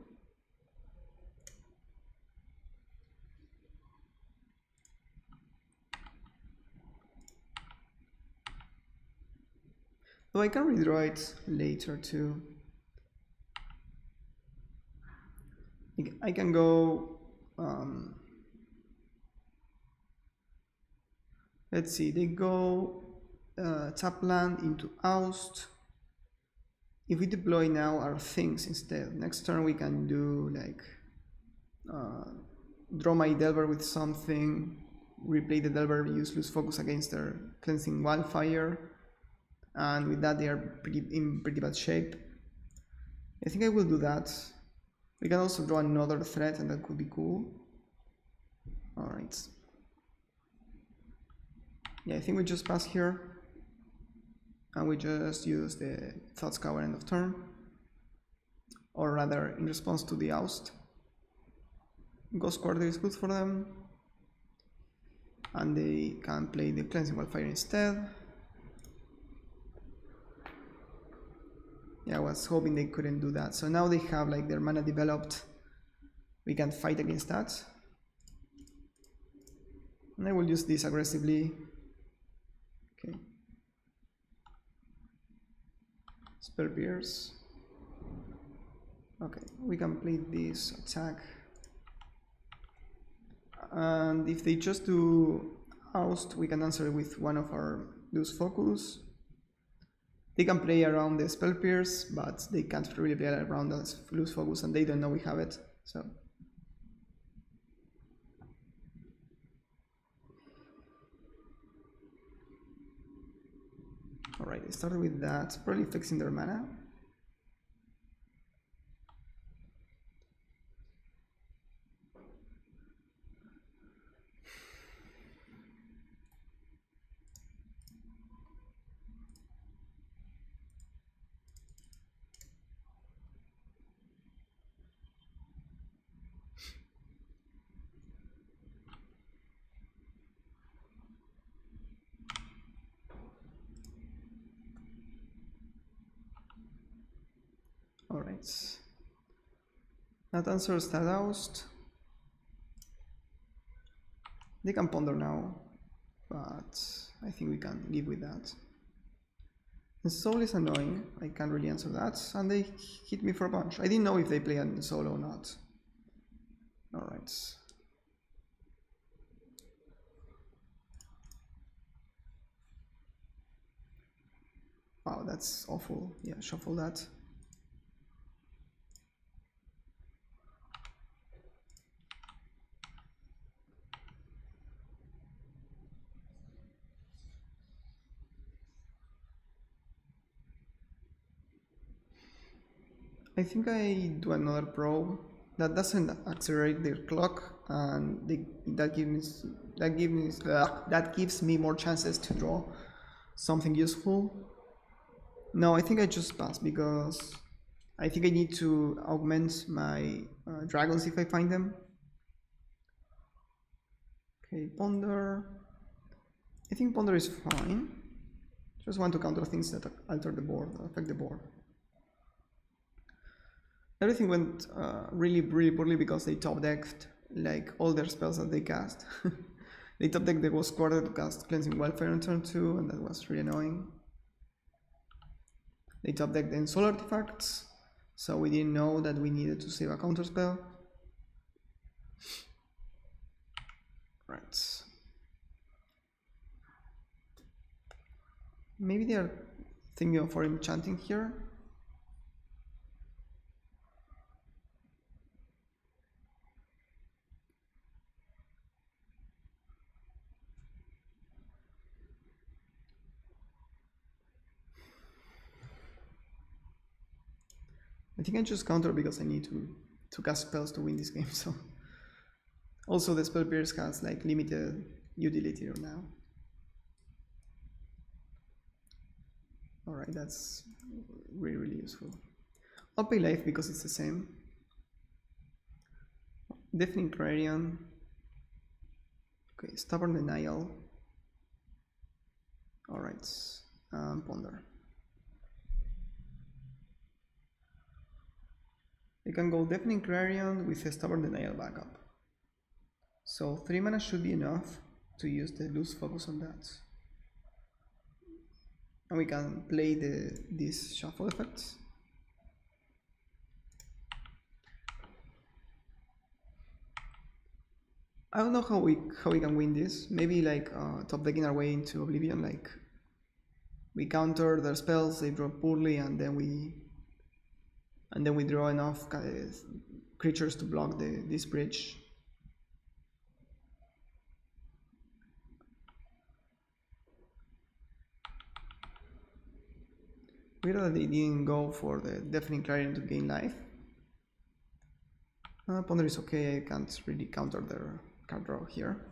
Though I can redraw it later too. I can go, let's see, they go tap land into Oust. If we deploy now our things instead, next turn we can do like draw my Delver with something, replay the Delver, use Loose Focus against their Cleansing Wildfire, and with that they are in pretty bad shape. I think I will do that. We can also draw another threat and that could be cool. Alright. Yeah, I think we just pass here. And we just use the Thought Scour end of turn. Or rather, in response to the Oust. Ghost Quarter is good for them. And they can play the Cleansing Wildfire instead. Yeah, I was hoping they couldn't do that. So now they have like their mana developed. We can fight against that. And I will use this aggressively. Okay. Spell Pierce. Okay, we can play this attack. And if they just do Oust, we can answer with one of our Loose Focus. They can play around the spell pierce, but they can't really play around the lose focus, and they don't know we have it. So alright, I started with that, probably fixing their mana. Alright. That answers that oust. They can ponder now, but I think we can live with that. The soul is annoying, I can't really answer that, and they hit me for a bunch. I didn't know if they play in soul or not. Alright. Wow, that's awful. Yeah, shuffle that. I think I do another probe that doesn't accelerate their clock, and that gives me more chances to draw something useful. No, I think I just pass because I think I need to augment my dragons if I find them. Okay, ponder. I think ponder is fine. Just want to counter things that alter the board, affect the board. Everything went really poorly because they top decked like all their spells that they cast. They top decked the Ghost Quarter to cast Cleansing Wildfire on turn 2, and that was really annoying. They top decked the Soul Artifacts, so we didn't know that we needed to save a counter spell. Right. Maybe they are thinking of enchanting here. I think I just counter because I need to cast spells to win this game, so. Also the Spell Pierce has like limited utility now. Alright, that's really useful. I'll pay life because it's the same. Deafening Clarion. Okay, Stubborn Denial. Alright, Ponder. You can go Deafening Clarion with a Stubborn Denial backup. So 3 mana should be enough to use the Lose Focus on that. And we can play these shuffle effects. I don't know how we can win this. Maybe like top decking our way into Oblivion. Like we counter their spells, they draw poorly, and then we draw enough creatures to block this bridge. Weird that they didn't go for the Deafening Clarion to gain life. Ponder is okay, I can't really counter their card draw here.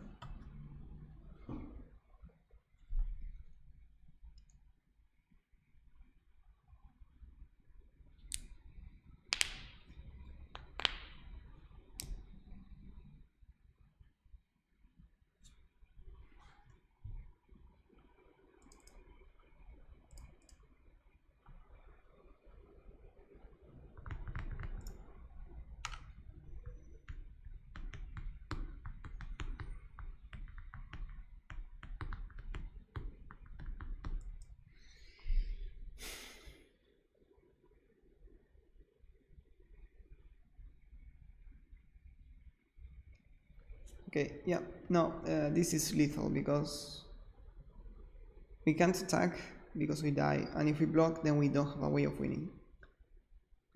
Okay, yeah, no, this is lethal because we can't attack because we die, and if we block, then we don't have a way of winning.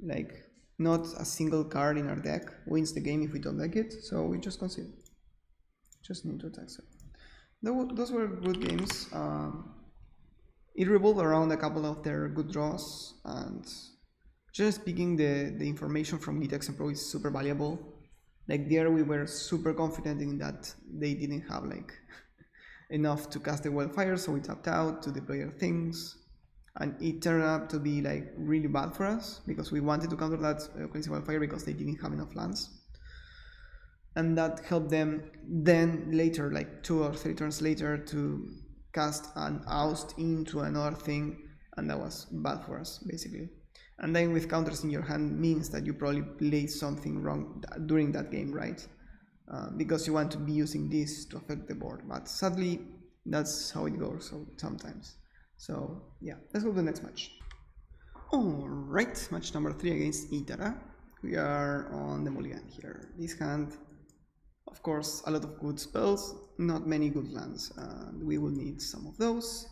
Like, not a single card in our deck wins the game if we don't like it, so we just concede. Just need to attack. So those were good games. It revolved around a couple of their good draws, and just speaking, the information from Decktech and Pro is super valuable. Like there we were super confident in that they didn't have like enough to cast the wildfire, so we tapped out to deploy our things, and it turned out to be like really bad for us because we wanted to counter that crazy wildfire because they didn't have enough lands, and that helped them then later, like 2 or 3 turns later, to cast an oust into another thing, and that was bad for us basically. And then with counters in your hand means that you probably played something wrong during that game, right? Because you want to be using this to affect the board, but sadly that's how it goes sometimes. So yeah, let's go to the next match. Alright, match number 3 against Itara. We are on the mulligan here. This hand, of course, a lot of good spells, not many good lands. We will need some of those.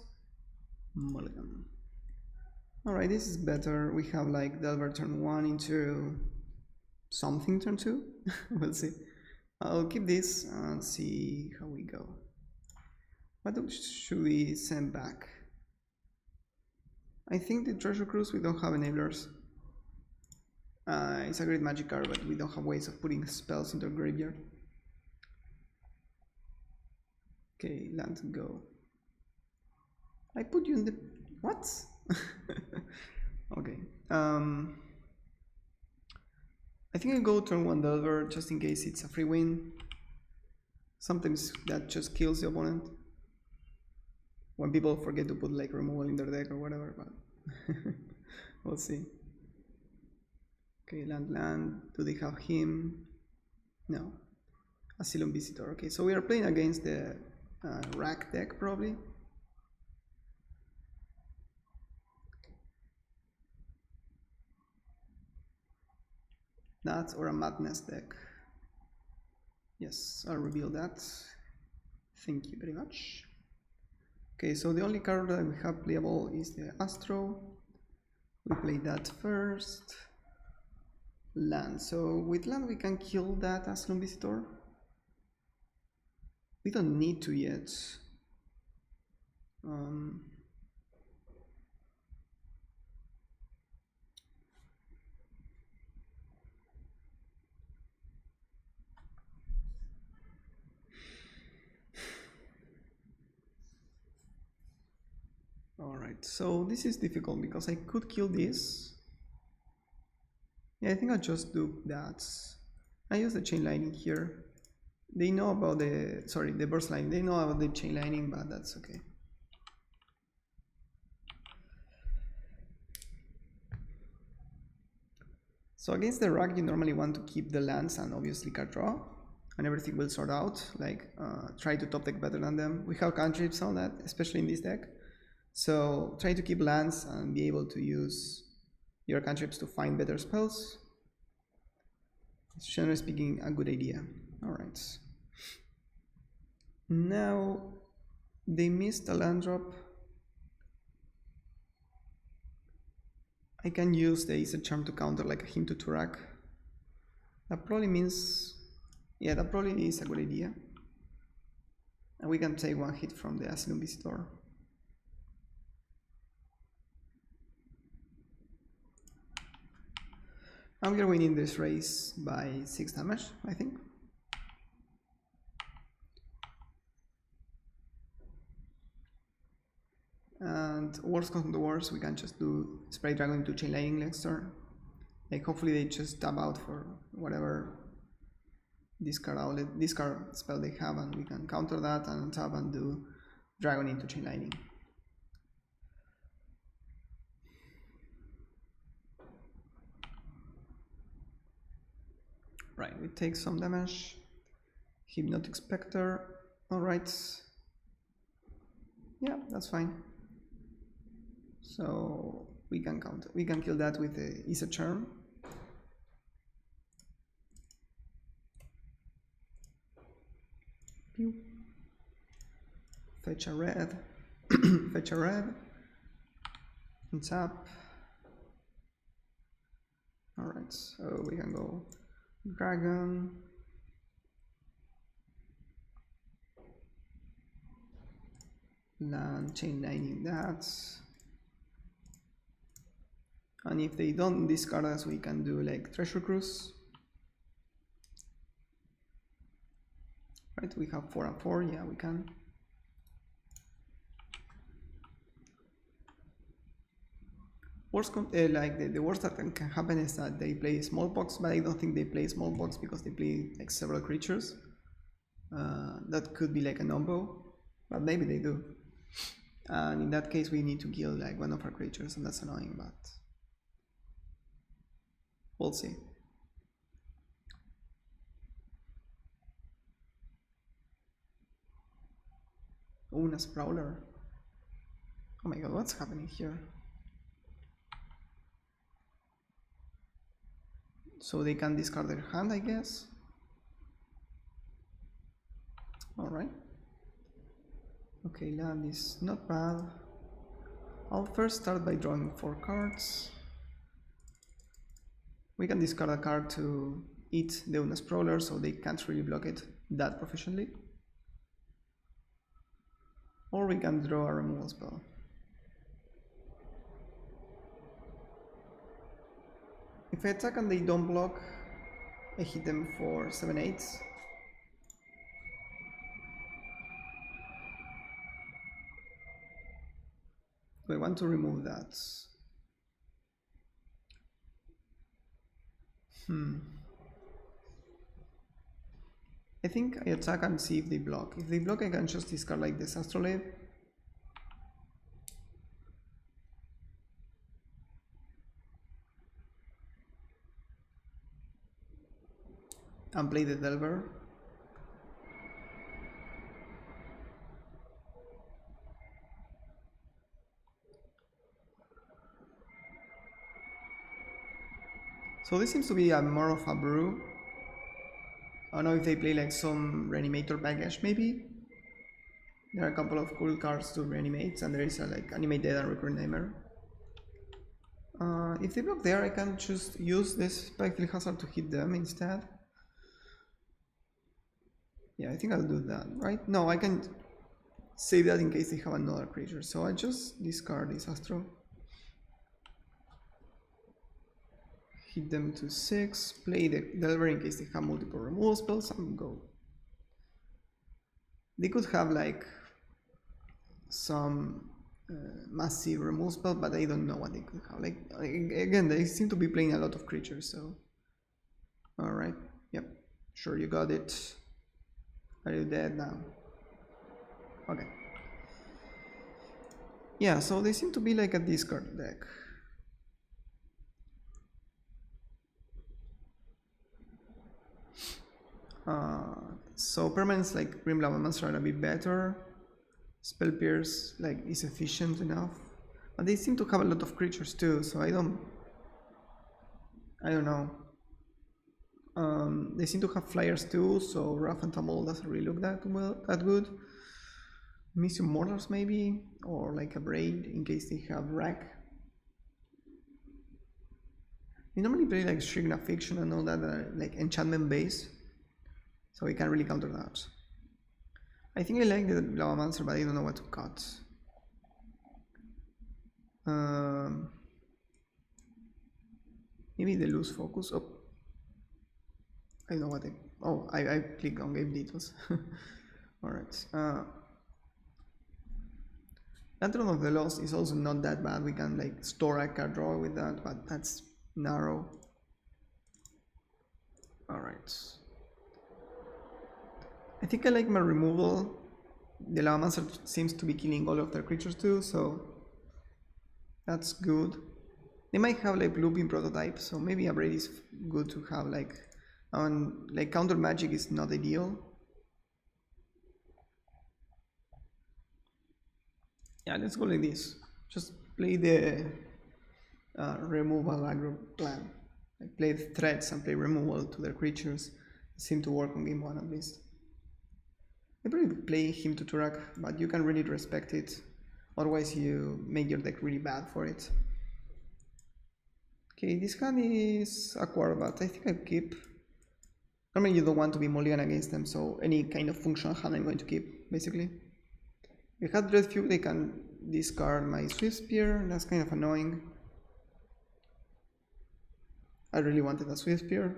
Mulligan. Alright, this is better. We have like Delver turn 1 into something turn 2. We'll see. I'll keep this and see how we go. What should we send back? I think the Treasure Cruise, we don't have enablers. It's a great magic card, but we don't have ways of putting spells into a graveyard. Okay, land go. I put you in the... what? Okay. I think I'll go turn 1 Delver just in case it's a free win. Sometimes that just kills the opponent when people forget to put like removal in their deck or whatever, but we'll see. Okay, land. Do they have him? No. Asylum Visitor. Okay, so we are playing against the rack deck probably. That or a Madness deck. Yes, I'll reveal that. Thank you very much. Okay, so the only card that we have playable is the Astro. We play that first. Land. So with land we can kill that Asylum Visitor. We don't need to yet. Alright, so this is difficult because I could kill this. Yeah, I think I'll just do that. I use the chain lightning here. They know about the burst lightning. They know about the chain lightning, but that's okay. So against the rack, you normally want to keep the lands and obviously card draw, and everything will sort out. Like try to top deck better than them. We have cantrips on that, especially in this deck. So try to keep lands and be able to use your cantrips to find better spells. It's generally speaking a good idea. Alright. Now they missed a land drop. I can use the Izzet charm to counter like a him to Turak. That probably means, yeah, that probably is a good idea. And we can take 1 hit from the Asylum Visitor. And we are winning this race by 6 damage, I think. And worst comes to worst, we can just do Spray Dragon into Chain Lightning next turn. Like hopefully they just tap out for whatever discard spell they have, and we can counter that and tap and do Dragon into Chain Lightning. Right, we take some damage. Hypnotic Spectre. Alright. Yeah, that's fine. So we can counter. We can kill that with the Izzet charm. Pew. Fetch a red. Fetch a red. and tap. Alright, so we can go dragon. Land, chain lightning that. And if they don't discard us, we can do like treasure cruise. Right, we have 4 and 4, yeah, we can. Worst like the worst that can happen is that they play smallpox, but I don't think they play smallpox because they play like several creatures. That could be like a numbo, but maybe they do. And in that case, we need to kill like one of our creatures, and that's annoying, but we'll see. Oh, a Sprawler. Oh my god, what's happening here? So they can discard their hand, I guess. Alright. Okay, land is not bad. I'll first start by drawing 4 cards. We can discard a card to eat the Una Sprawler, so they can't really block it that proficiently. Or we can draw a removal spell. If I attack and they don't block, I hit them for 7/8. So I want to remove that. I think I attack and see if they block. If they block, I can just discard like this Astrolabe. And play the Delver. So this seems to be more of a brew. I don't know if they play like some Reanimator package, maybe. There are a couple of cool cards to reanimate, and there is a like Animate Dead and Recurrent Nightmare. If they block there, I can just use this Spectral Hazard to hit them instead. Yeah, I think I'll do that, right? No, I can save that in case they have another creature. So I just discard this Astro. Hit them to 6, play the Delver in case they have multiple removal spells, and go. They could have like some massive removal spell, but I don't know what they could have. Like again, they seem to be playing a lot of creatures, so. Alright, yep, sure, you got it. Are you dead now? Okay. Yeah, so they seem to be like a discard deck. So permanents like Grim Lavamancer are a bit better. Spell Pierce like is efficient enough, but they seem to have a lot of creatures too. So I don't know. They seem to have flyers too, so Rough and Tumble doesn't really look that good. Mission Mortars maybe, or like a Braid in case they have Rack. We normally play like Shrigna Fiction and all that are like enchantment based, so we can't really counter that. I think I like the Lavamancer, but I don't know what to cut. Maybe the Loose Focus. Oh, I know what I click on game details. Alright. Lantern of the Lost is also not that bad. We can like store a card draw with that, but that's narrow. Alright. I think I like my removal. The Lavamancer seems to be killing all of their creatures too, so that's good. They might have like looping prototype, so maybe a Braid is good to have like counter magic is not ideal. Yeah, let's go like this. Just play the removal aggro plan. Like play the threats and play removal to their creatures. It seemed to work on game 1 at least. I probably play him to Turak, but you can really respect it. Otherwise you make your deck really bad for it. Okay, this hand is acquired, but I think I'll keep. Normally you don't want to be mulligan against them, so any kind of functional hand I'm going to keep, basically. If I had Red Fugue, they can discard my Swift Spear. That's kind of annoying. I really wanted a Swift Spear.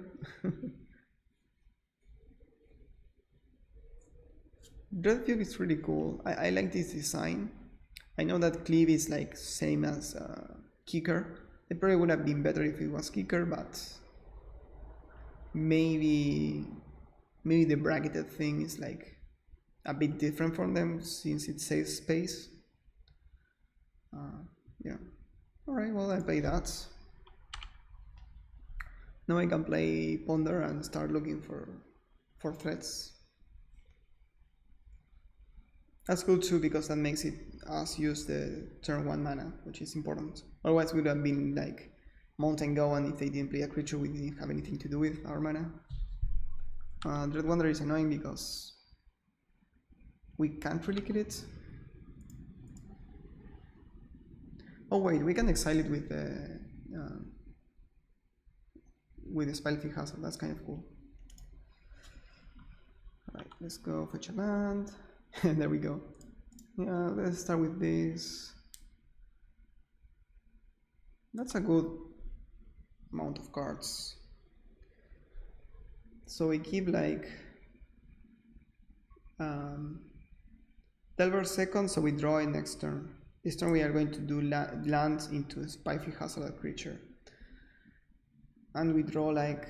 Red Fugue is really cool. I like this design. I know that Cleave is like same as Kicker. It probably would have been better if it was Kicker, but maybe the bracketed thing is like a bit different from them since it saves space. Yeah. Alright, well, I play that. Now I can play Ponder and start looking for threats. That's cool too, because that makes it us use the turn 1 mana, which is important. Otherwise, we would have been like Mountain Go, and if they didn't play a creature, we didn't have anything to do with our mana. Dread Wanderer is annoying because we can't really kill it. Oh wait, we can exile it with the Spellfield Hazard. That's kind of cool. Alright, let's go fetch a land. There we go. Yeah, let's start with this. That's a good amount of cards. So we keep like Delver second, so we draw it next turn. This turn we are going to do lands into a Spellfield Hazard creature. And we draw like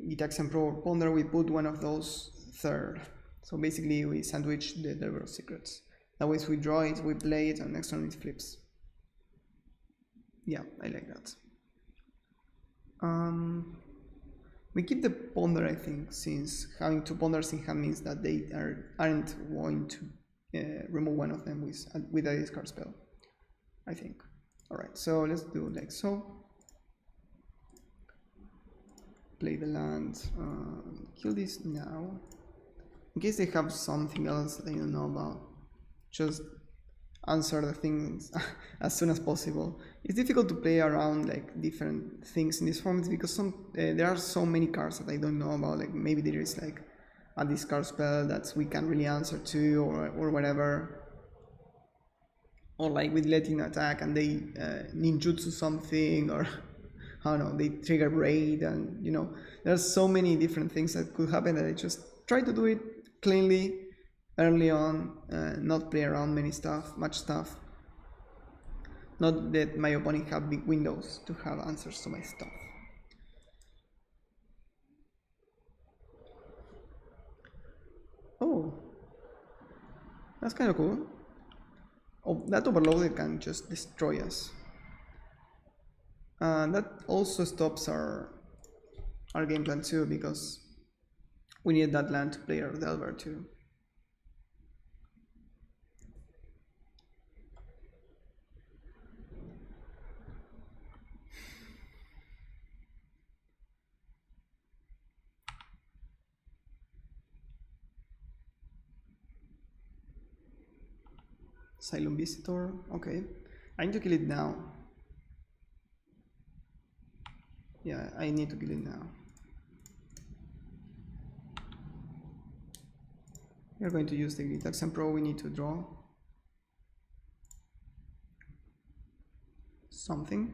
Decktech Pro or Ponder, we put one of those third. So basically we sandwich the Delver Secrets. That way if we draw it, we play it, and next turn it flips. Yeah, I like that. We keep the Ponder, I think, since having 2 Ponders in hand means that they aren't going to remove one of them with a discard spell, I think. Alright, so let's do it like so. Play the land, kill this now. In case they have something else that I don't know about, just answer the things as soon as possible. It's difficult to play around like different things in this format because there are so many cards that I don't know about. Like maybe there is like a discard spell that we can't really answer to, or whatever. Or like with letting attack and they ninjutsu something, or I don't know, they trigger raid, and you know, there's so many different things that could happen that I just try to do it cleanly early on, not play around much stuff. Not that my opponent have big windows to have answers to my stuff. Oh, that's kind of cool. Oh, that Overloader can just destroy us. That also stops our game plan too, because we need that land to play our Delver too. Asylum Visitor, okay. I need to kill it now. Yeah, I need to kill it now. We are going to use the Decktech Pro. We need to draw something.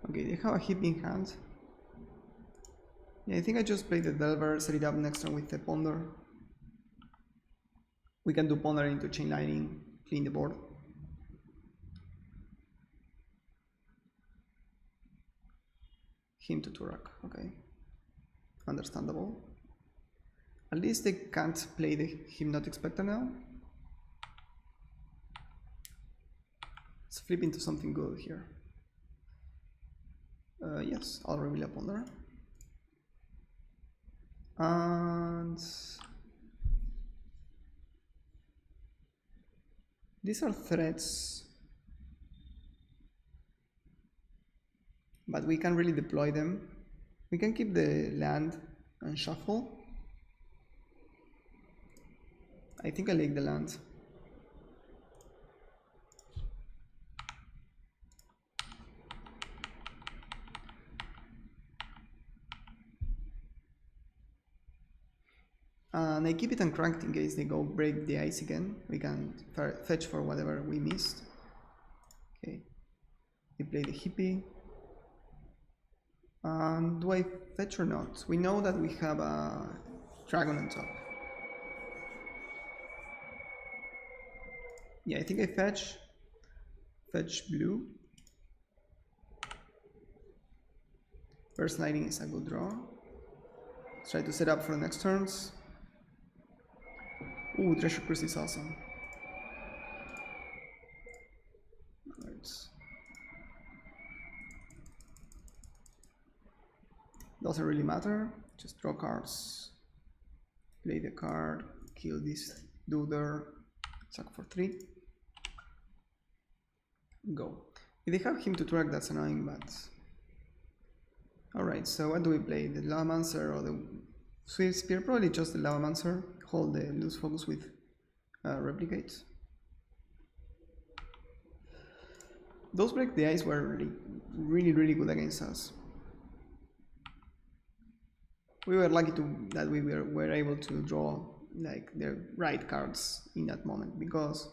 Okay, they have a hip in hand. Yeah, I think I just played the Delver, set it up next turn with the Ponder. We can do Ponder into Chain Lightning, clean the board. Him to Turak, okay. Understandable. At least they can't play the Hypnotic Spectre now. Let's flip into something good here. Yes, I'll reveal a Ponder. And these are threats, but we can't really deploy them. We can keep the land and shuffle. I think I like the land. And I keep it uncranked in case they go break the ice again. We can fetch for whatever we missed. Okay, we play the hippie. And do I fetch or not? We know that we have a dragon on top. Yeah, I think I fetch blue. First lighting is a good draw. Let's try to set up for the next turns. Ooh, Treasure Cruise is awesome. Alright. Doesn't really matter. Just draw cards. Play the card. Kill this dude there. Sack for 3. Go. If they have him to track, that's annoying, but... Alright, so what do we play? The Lavamancer or the Swift Spear? Probably just the Lavamancer. Hold the loose focus with Replicate. Those break the ice were really good against us. We were lucky that we were able to draw like the right cards in that moment, because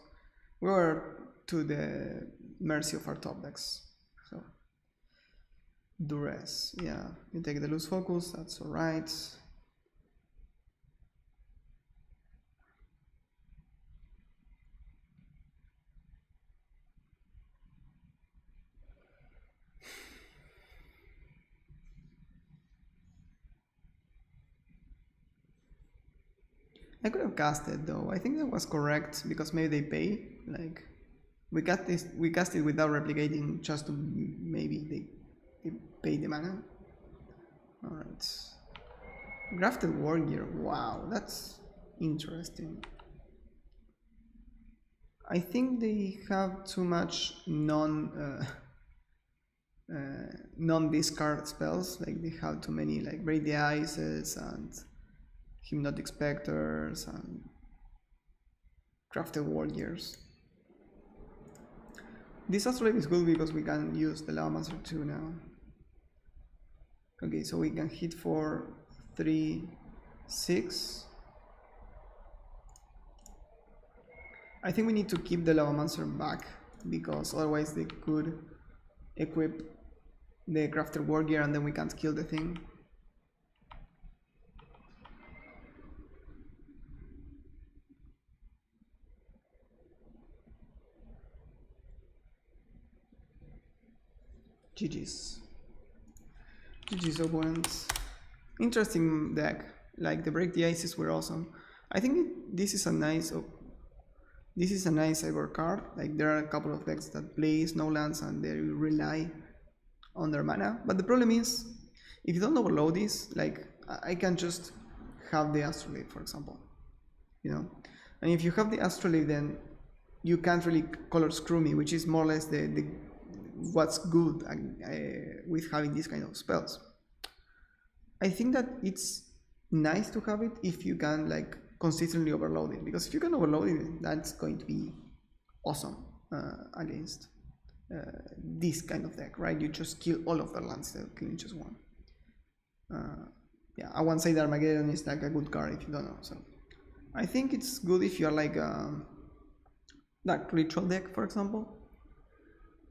we were to the mercy of our top decks. So Duress, yeah, you take the loose focus, that's alright. I could have cast it though. I think that was correct because maybe they pay. Like we cast it without replicating, just to maybe they pay the mana. Alright. Grafted Warrior. Wow, that's interesting. I think they have too much non-discard spells. Like they have too many like Break the Ices and Hypnotic Specters and Crafted Warriors. This Astrolabe is good because we can use the Lavamancer too now. Okay, so we can hit for 3, 6. I think we need to keep the Lavamancer back because otherwise they could equip the Crafted Warrior and then we can't kill the thing. GG's. GG's opponents. Interesting deck. Like the Break the Ices were awesome. I think this is a nice cyber card. Like there are a couple of decks that play snow lands and they rely on their mana. But the problem is, if you don't overload this, like I can just have the Astrolabe, for example. You know, and if you have the Astrolabe, then you can't really color screw me, which is more or less the what's good with having these kind of spells. I think that it's nice to have it if you can like consistently overload it, because if you can overload it, that's going to be awesome against this kind of deck, right? You just kill all of the lands, they're killing just one. Yeah, I won't say that Armageddon is like a good card if you don't know. So I think it's good if you're like Dark Ritual deck, for example.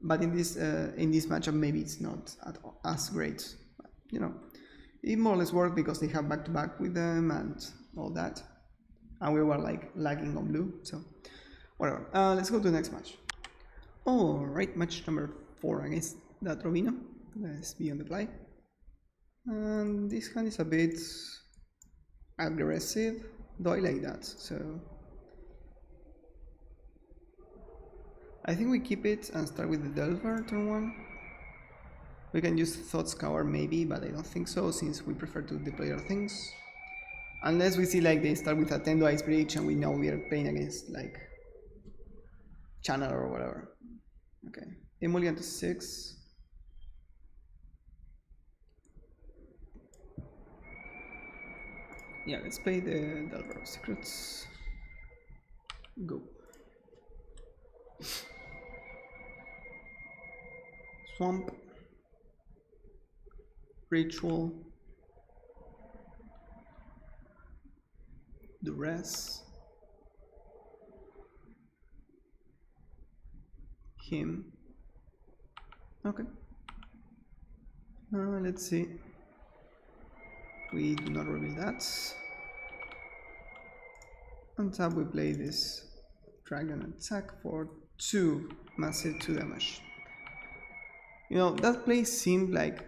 But in this matchup, maybe it's not as great. You know, it more or less worked because they have back-to-back with them and all that, and we were like lagging on blue. So whatever. Let's go to the next match. All right, match number 4 against that Rovino. Let's be on the fly. And this hand is a bit aggressive, though I like that. So I think we keep it and start with the Delver turn 1. We can use Thought Scour maybe, but I don't think so, since we prefer to deploy our things. Unless we see like they start with a Tendo Ice Breach and we know we are playing against like Channel or whatever. Okay, Emoliant to 6. Yeah, let's play the Delver of Secrets. Go. Swamp. Ritual. Duress. Him. Okay. Let's see. We do not reveal that. On top we play this dragon attack for 2 massive 2 damage. You know, that play seemed like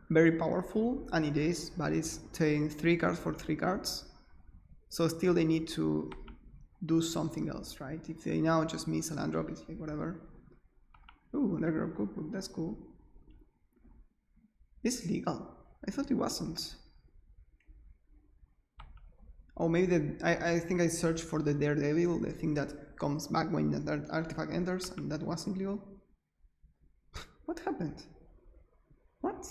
very powerful, and it is, but it's taking 3 cards for 3 cards. So still they need to do something else, right? If they now just miss a land drop, it's like whatever. Ooh, another cookbook, that's cool. It's legal. I thought it wasn't. Oh, maybe I think I searched for the Daredevil, the thing that comes back when that artifact enters, and that wasn't legal. What happened? What?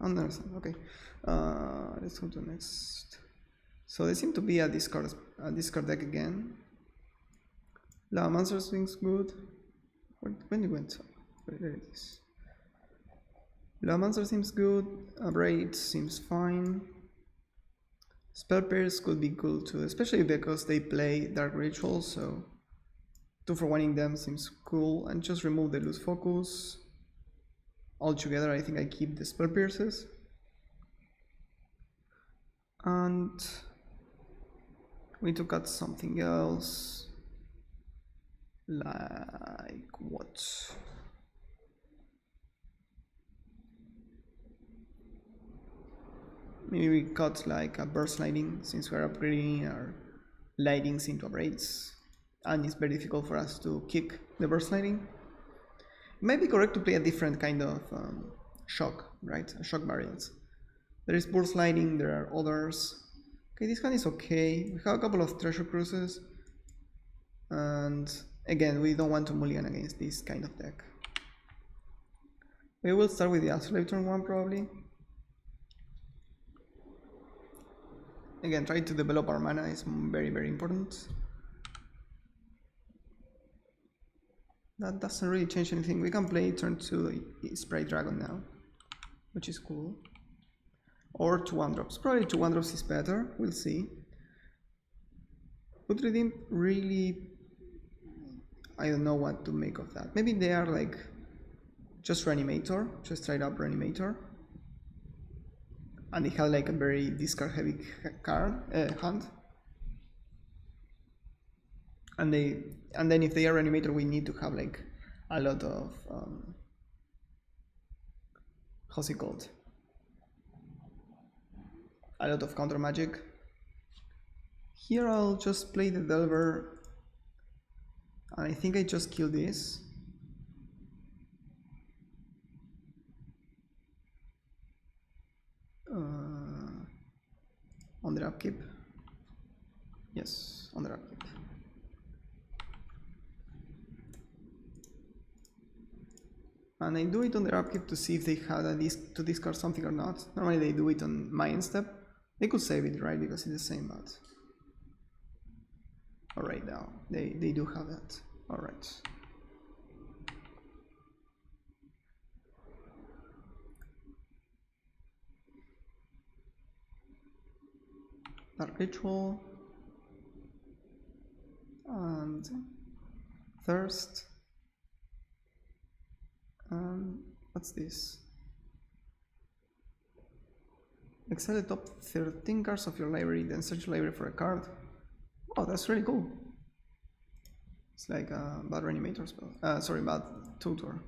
Understand. Okay. Let's go to the next. So they seem to be a discard deck again. Lavamancer seems good. When it went? There it is. Lavamancer seems good. Abrade seems fine. Spell Pierce could be cool too, especially because they play Dark Ritual, so 2 for 1 in them seems cool. And just remove the Loose Focus. Altogether, I think I keep the Spell Pierces. And we need to cut something else. Like what? Maybe we cut like a Burst Lightning, since we're upgrading our lightnings into Abrades, and it's very difficult for us to kick the Burst Lightning. It might be correct to play a different kind of shock, right? A shock variant. There is Burst Lightning, there are others. Okay, this one is okay. We have a couple of Treasure Cruises, and again, we don't want to mulligan against this kind of deck. We will start with the Isolator one probably. Again, try to develop our mana is very, very important. That doesn't really change anything. We can play turn 2 Sprite Dragon now, which is cool. Or 2 1-drops. Probably 2 1-drops is better, we'll see. Would Redeem really... I don't know what to make of that. Maybe they are like just Reanimator, just straight up Reanimator. And they have like a very discard heavy hand. And then if they are Reanimator, we need to have like a lot of how's it called? A lot of counter magic. Here I'll just play the Delver, and I think I just kill this. On the upkeep. Yes, on the upkeep. And I do it on the upkeep to see if they had to discard something or not. Normally they do it on my end step. They could save it, right, because it's the same, but... Alright, now, they do have that. Alright. Dark Ritual. And... Thirst. What's this? Exile the top 13 cards of your library, then search your library for a card. Oh, that's really cool. It's like a bad Reanimator spell. Sorry, bad tutor.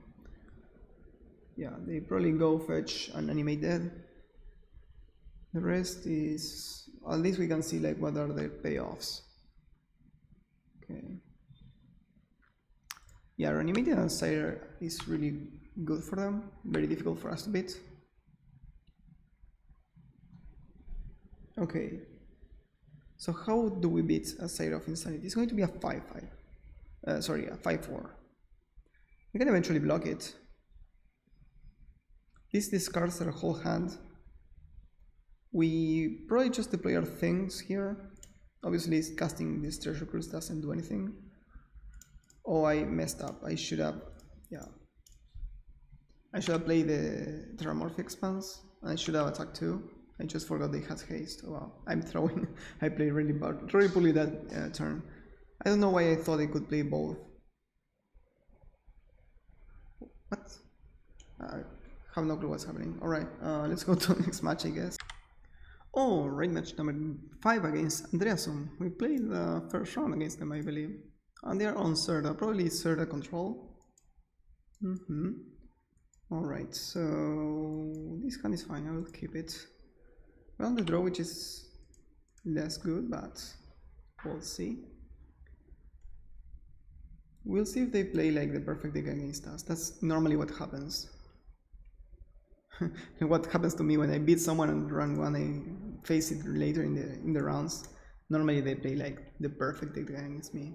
Yeah, they probably go fetch and animate dead. The rest is... At least we can see like what are the payoffs. Okay. Yeah, Reanimator and Sire is really good for them. Very difficult for us to beat. Okay. So how do we beat a Sire of Insanity? It's going to be a 5-5. Sorry, a 5-4. We can eventually block it. This discards our whole hand. We probably just deploy our things here. Obviously, casting this treasure cruise doesn't do anything. Oh, I messed up. I should have, yeah. I should have played the Terramorphic Expanse. I should have attacked too. I just forgot they had haste. Oh, wow, I'm throwing. I played really bad, really poorly that turn. I don't know why I thought I could play both. What? I have no clue what's happening. Alright, let's go to the next match, I guess. Oh, raid match number 5 against Andreasum. We played the first round against them, I believe. And they are on Serda, probably Serda control. Alright, so this hand is fine, I will keep it. We're on the draw, which is less good, but we'll see. We'll see if they play like the perfect deck against us. That's normally what happens. What happens to me when I beat someone on run 1, I face it later in the rounds. Normally they play like the perfect deck against me.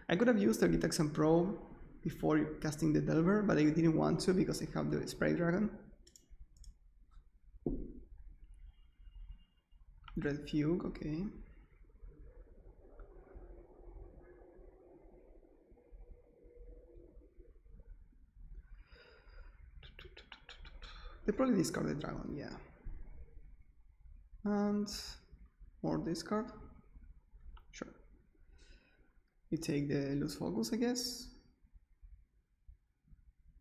I could have used Architects Pro before casting the Delver, but I didn't want to because I have the Sprite Dragon. Dread Fugue, okay. They probably discard the dragon, yeah. And more discard. Sure. We take the loose focus, I guess.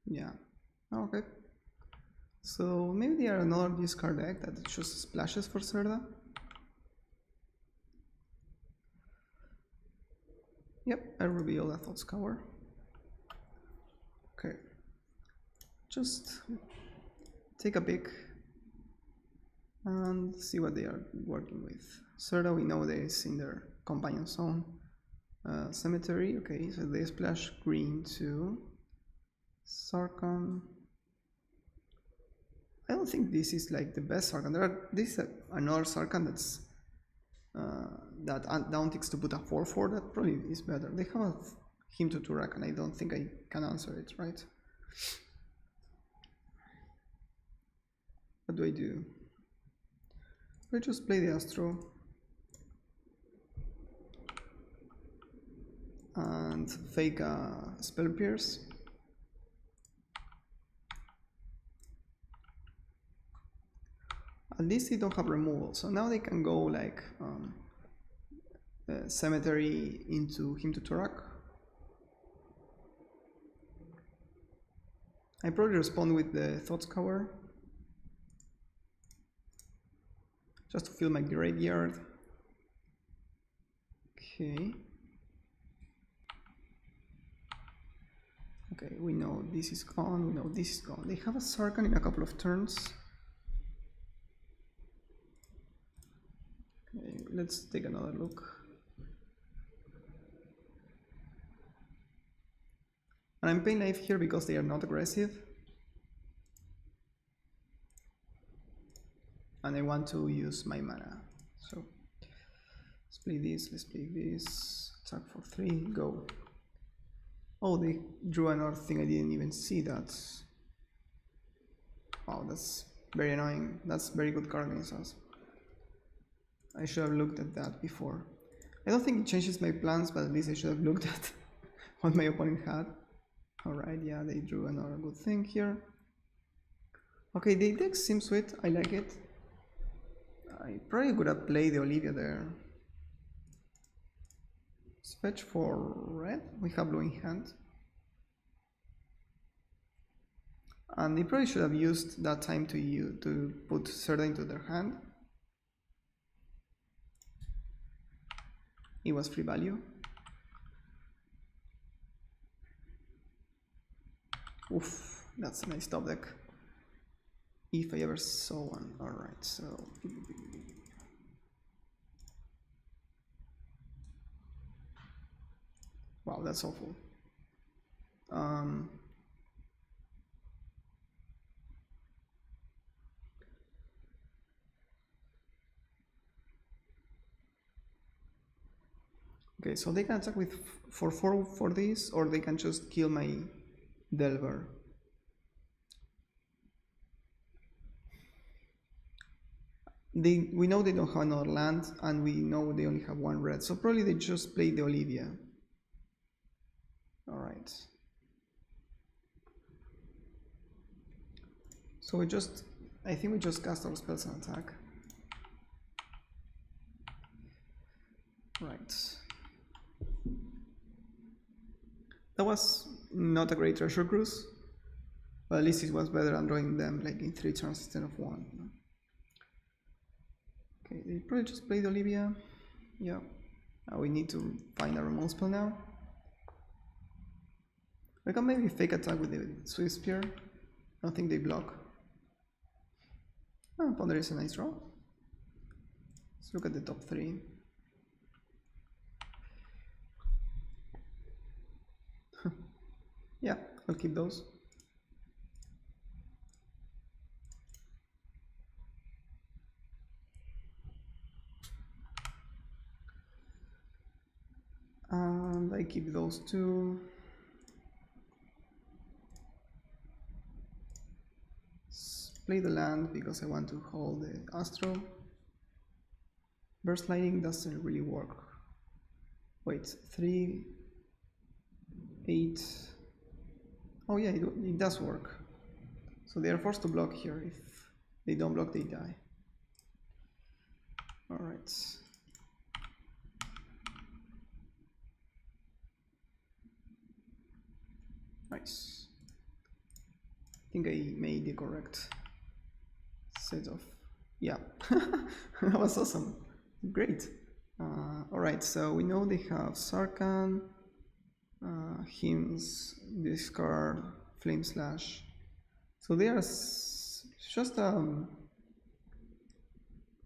Yeah. Okay. So maybe they are another discard deck that just splashes for Serda. Yep, I reveal a Thought Scour. Okay. Just take a pick and see what they are working with. Serda, we know this in their companion zone. Cemetery, okay, so they splash green to Sarkhan. I don't think this is like the best Sarkhan. This is another Sarkhan that's that down ticks to put a 4/4. That probably is better. They have a him to Turak, and I don't think I can answer it, right? What do I do? I just play the Astro and fake a Spell Pierce. At least they don't have removal, so now they can go like Cemetery into him to Turak. I probably respond with the Thought Scour just to fill my graveyard. Okay. Okay, we know this is gone, we know this is gone. They have a Sarkhan in a couple of turns. Okay, let's take another look. And I'm playing life here because they are not aggressive. And I want to use my mana. So let's play this, attack for 3, go. Oh, they drew another thing, I didn't even see that. Wow, that's very annoying. That's very good card against us. I should have looked at that before. I don't think it changes my plans, but at least I should have looked at what my opponent had. Alright, yeah, they drew another good thing here. Okay, the deck seems sweet, I like it. I probably could have played the Olivia there. Let's fetch for red, we have blue in hand. And they probably should have used that time to put Serda into their hand. It was free value. Oof, that's a nice top deck. If I ever saw one. Alright, so wow, that's awful. Okay, so they can attack with for 4 for this, or they can just kill my Delver. we know they don't have another land, and we know they only have one red, so probably they just play the Olivia. All right. So I think we just cast our spells and attack. Right. That was not a great treasure cruise, but at least it was better than drawing them like in 3 turns instead of 1. Okay, they probably just played Olivia. Yeah. Now we need to find a remote spell now. We can maybe fake attack with the Swift Spear. I don't think they block. Oh, Ponder is a nice draw. Let's look at the top 3. Yeah, I'll keep those. And I keep those 2. Play the land because I want to hold the Astro. Burst Lightning doesn't really work. Wait, 3, 8. Oh yeah, it does work. So they are forced to block here. If they don't block, they die. Alright. Nice. I think I made the correct set of... Yeah, that was awesome. Great. Alright, so we know they have Sarkhan, Hymns, discard, Flame Slash. So they are just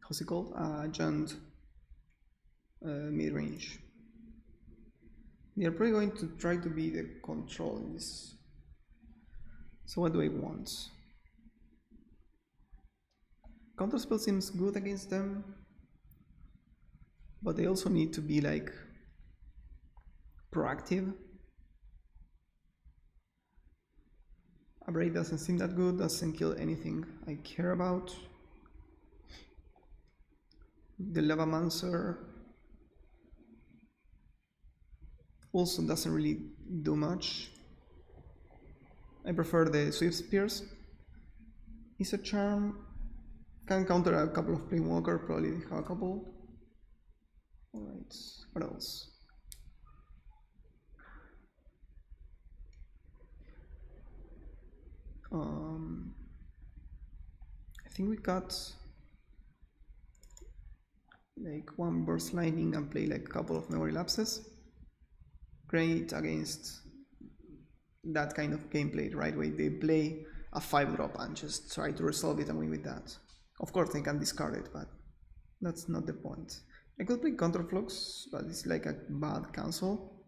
how's it called? Giant Midrange. They are probably going to try to be the control in this. So what do I want? Counterspell seems good against them, but they also need to be like proactive. A break doesn't seem that good, doesn't kill anything I care about. The Lavamancer also doesn't really do much. I prefer the Swift Spears. Izzet Charm can counter a couple of Planewalker, probably they have a couple. Alright, what else? I think we got like 1 Burst Lightning and play like a couple of Memory Lapses. Great against that kind of gameplay, right? Where they play a 5-drop and just try to resolve it and win with that. Of course they can discard it, but that's not the point. I could play Counterflux, but it's like a bad cancel.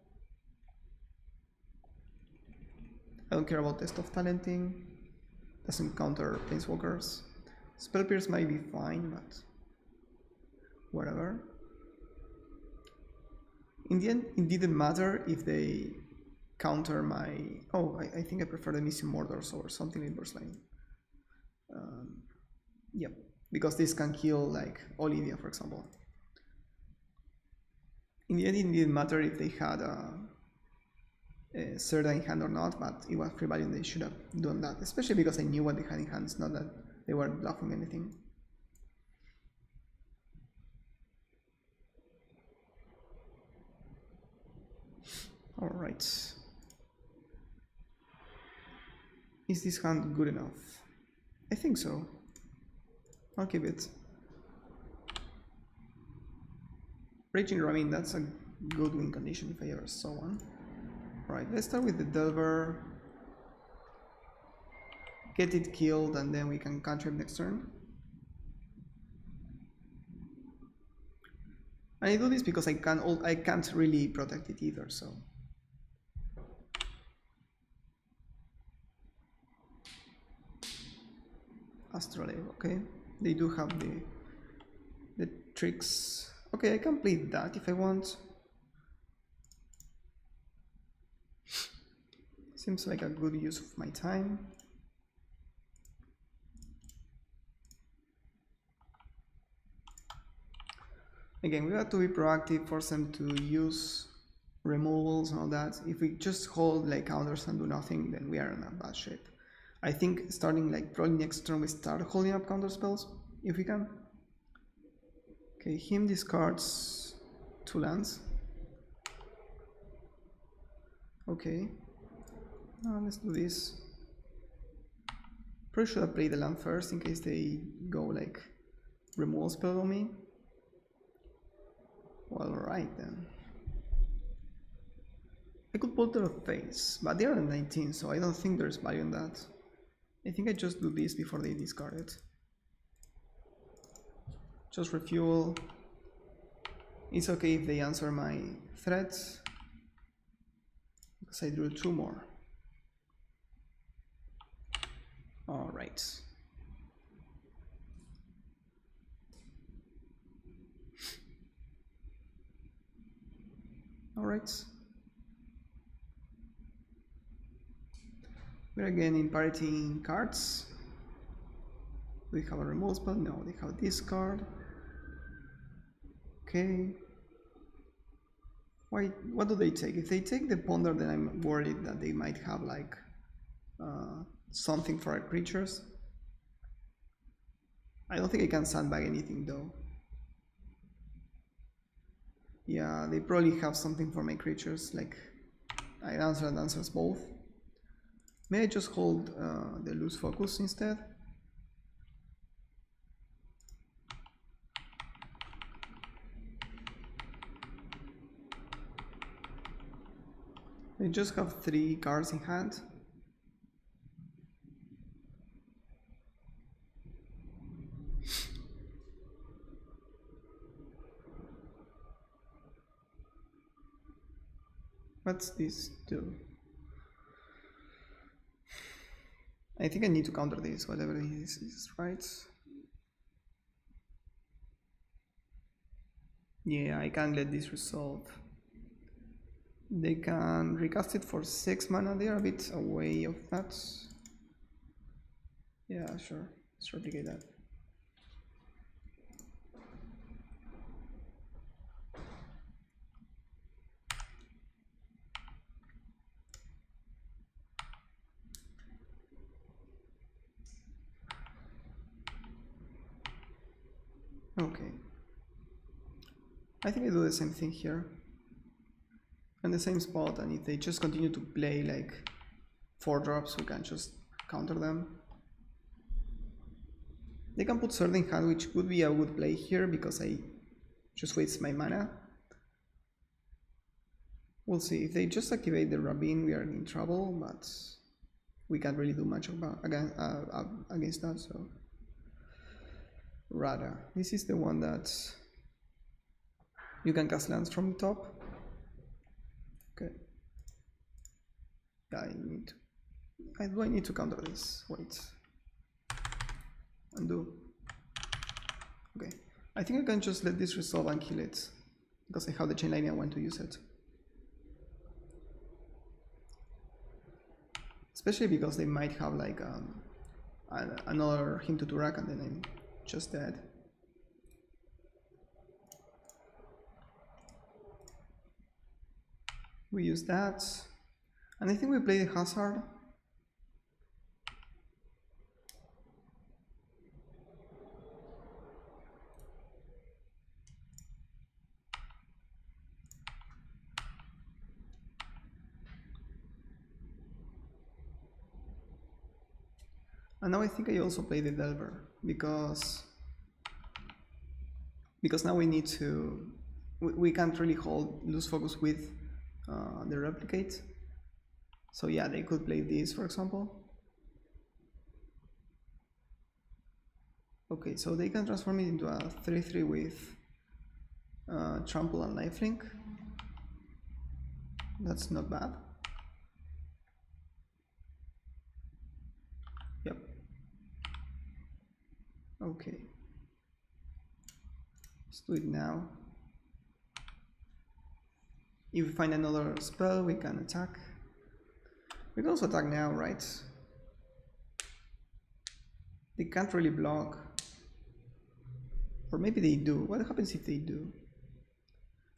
I don't care about Test of Talenting. Doesn't counter Planeswalkers. Spell Pierce might be fine, but whatever. In the end, it didn't matter if they counter my... Oh, I think I prefer the Missing Mordors or something in Burst Line. Yeah, because this can kill like Olivia, for example. In the end, it didn't matter if they had a Serda in hand or not, but it was free value and they should have done that, especially because I knew what they had in hand. It's not that they were bluffing anything. Alright. Is this hand good enough? I think so. I'll keep it. Raging Ramin, that's a good win condition if I ever saw one. Right, let's start with the Delver. Get it killed and then we can cantrip next turn. And I do this because I can't really protect it either, so. Astrolabe, okay. They do have the tricks. Okay, I can play that if I want. Seems like a good use of my time. Again, we have to be proactive, force them to use removals and all that. If we just hold like counters and do nothing, then we are in a bad shape. I think starting like probably next turn we start holding up counter spells if we can. Okay, him discards 2 lands. Okay, let's do this. Probably should have played the land first in case they go like removal spell on me. Well, alright then. I could Polter of Face, but they are at 19, so I don't think there's value in that. I think I just do this before they discard it. Just refuel. It's okay if they answer my threats, because I drew 2 more. Alright. Alright. We're again in parity in cards. Do we have a removal spell? No, they have this card. Okay. What do they take? If they take the Ponder, then I'm worried that they might have like something for our creatures. I don't think I can sandbag anything though. Yeah, they probably have something for my creatures, like I answers both. May I just hold the loose focus instead? I just have 3 cards in hand. What's this do? I think I need to counter this, whatever this is, right? Yeah, I can't let this resolve. They can recast it for 6 mana, they are a bit away of that. Yeah, sure, let's replicate that. Okay. I think I do the same thing here. And the same spot, and if they just continue to play like 4 drops, we can just counter them. They can put Sword in hand, which would be a good play here because I just waste my mana. We'll see. If they just activate the Rabin, we are in trouble, but we can't really do much about against that. So Rada, this is the one that you can cast lands from the top. Okay. Yeah, do I need to counter this? Wait. Undo. Okay. I think I can just let this resolve and kill it because I have the chain lightning and want to use it. Especially because they might have like another hint to Turak and then I'm just dead. We use that, and I think we play the Hazard. And now I think I also play the Delver because now we need to, we can't really hold loose focus with the replicate. So yeah, they could play this, for example. Okay, so they can transform it into a 3/3 with trample and lifelink. That's not bad. Yep. Okay. Let's do it now. If we find another spell, we can attack. We can also attack now, right? They can't really block. Or maybe they do. What happens if they do?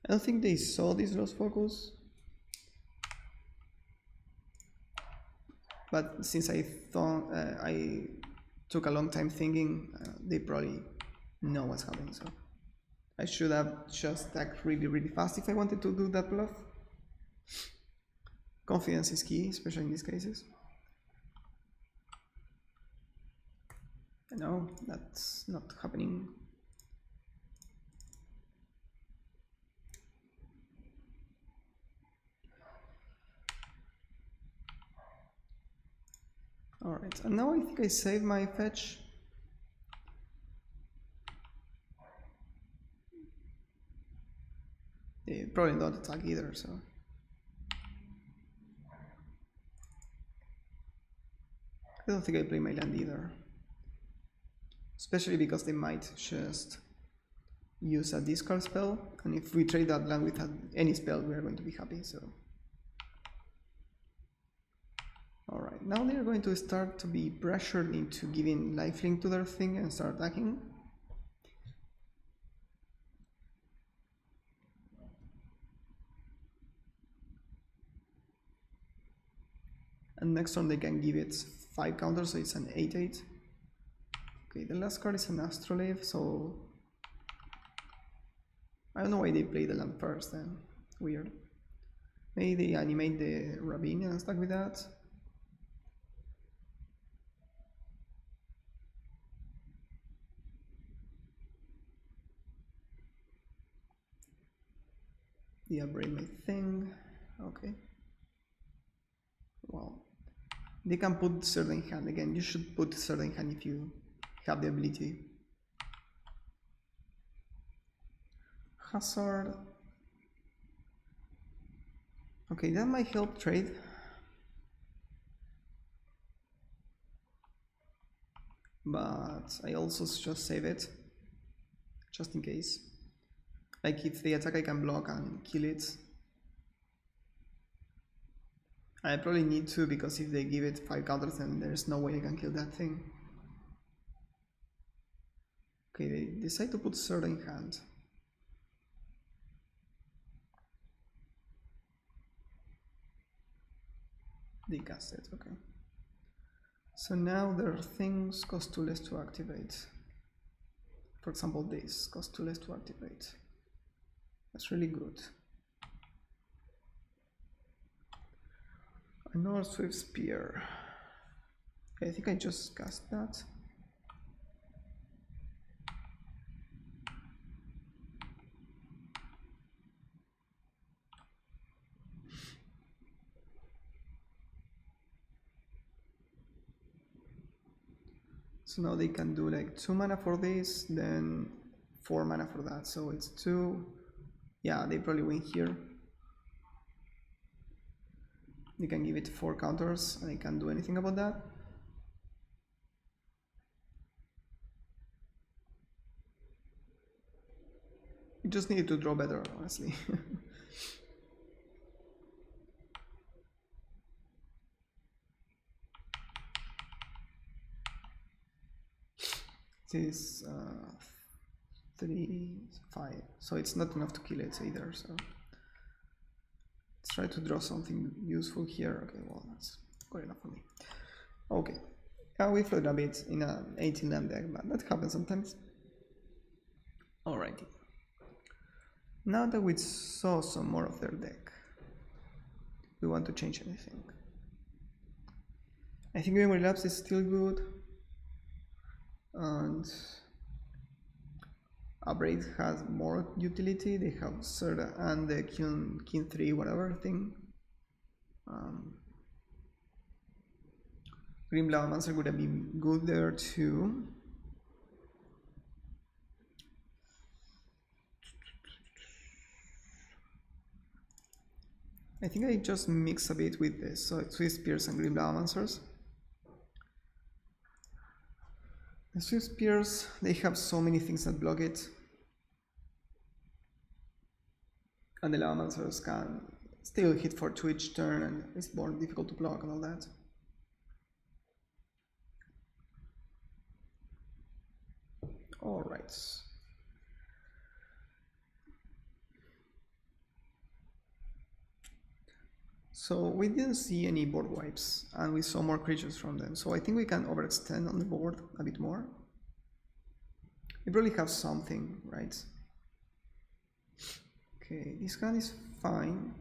I don't think they saw this lost focus, but since I thought I took a long time thinking, they probably know what's happening. So I should have just attacked really fast if I wanted to do that bluff. Confidence is key, especially in these cases. No, that's not happening. Alright, and now I think I saved my fetch. They probably don't attack either, so... I don't think I play my land either. Especially because they might just use a discard spell, and if we trade that land with any spell, we are going to be happy, so... Alright, now they are going to start to be pressured into giving lifelink to their thing and start attacking. And next turn they can give it 5 counters, so it's an 8/8. Okay, the last card is an Astrolabe, so... I don't know why they play the land first then. Weird. Maybe they animate the Ravine and stuck with that. They upgrade my thing. Okay. Well, they can put certain hand. Again, you should put certain hand if you have the ability. Hazard. Okay, that might help trade. But I also just save it, just in case. Like if they attack I can block and kill it. I probably need to, because if they give it 5 counters then there's no way I can kill that thing. Okay, they decide to put Sword in hand. They cast it, okay. So now their things cost 2 less to activate. For example, this costs 2 less to activate. That's really good. Another Swift Spear. I think I just cast that. So now they can do like 2 mana for this, then 4 mana for that. So it's 2. Yeah, they probably win here. They can give it 4 counters and I can't do anything about that. You just needed to draw better, honestly. This is 3, 5, so it's not enough to kill it either. So let's try to draw something useful here. Okay, well that's good enough for me. Okay, we float a bit in an 18 land deck, but that happens sometimes. Alrighty. Now that we saw some more of their deck, we want to change anything. I think Memory Lapse is still good. And Upgrade has more utility. They have Serda and the Kin 3 whatever thing. Green Blaumancer would have been good there too. I think I just mix a bit with this, so Swift Spears and Green Blaumancers. The Swift Spears, they have so many things that block it. And the Blaumancers can still hit for 2 each turn and it's more difficult to block and all that. Alright. So we didn't see any board wipes, and we saw more creatures from them, so I think we can overextend on the board a bit more. We probably have something, right? Okay, this gun is fine.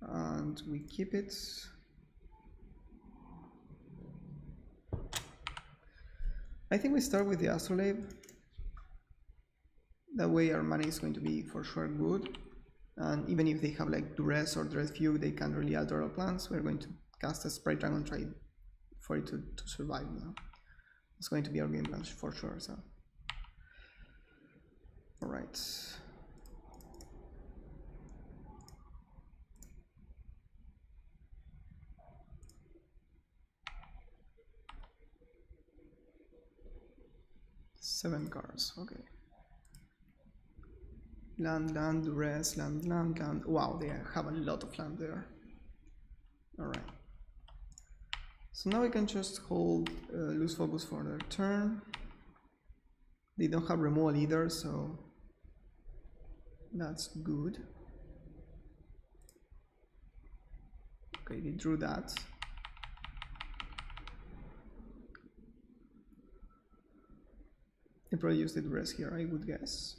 And we keep it. I think we start with the Astrolabe. That way our mana is going to be for sure good. And even if they have like Duress or Dread Fugue, they can't really alter our plans. We're going to cast a Sprite Dragon, try for it to survive now. It's going to be our game plan for sure, so. Alright. Seven cards, okay. Land, Duress, land. Wow, they have a lot of land there. Alright. So now we can just hold lose focus for their turn. They don't have removal either, so that's good. Okay, they drew that. They probably used the Duress here, I would guess.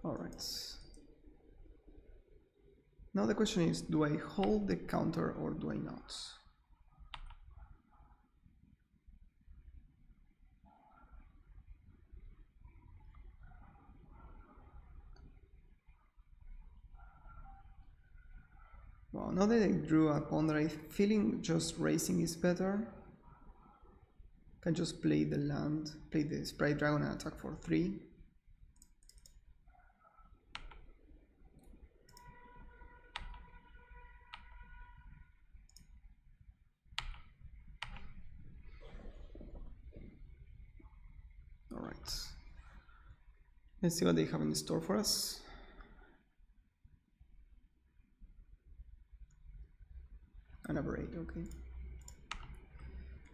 Alright. Now the question is, do I hold the counter or do I not? Well, now that I drew a Ponder, I'm feeling just racing is better. Can just play the land, play the Sprite Dragon and attack for 3. Alright. Let's see what they have in store for us. An Aberrate, okay.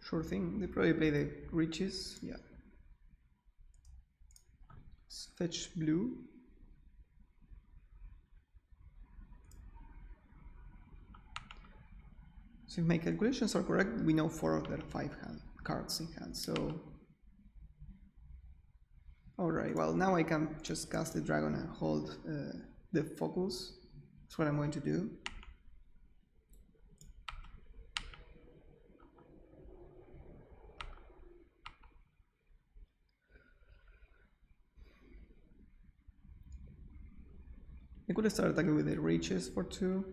Sure thing. They probably play the Riches, yeah. Let's fetch blue. So if my calculations are correct, we know 4 of their 5 cards in hand, so. Alright, well now I can just cast the dragon and hold the focus. That's what I'm going to do. I could start attacking with the Riches for 2.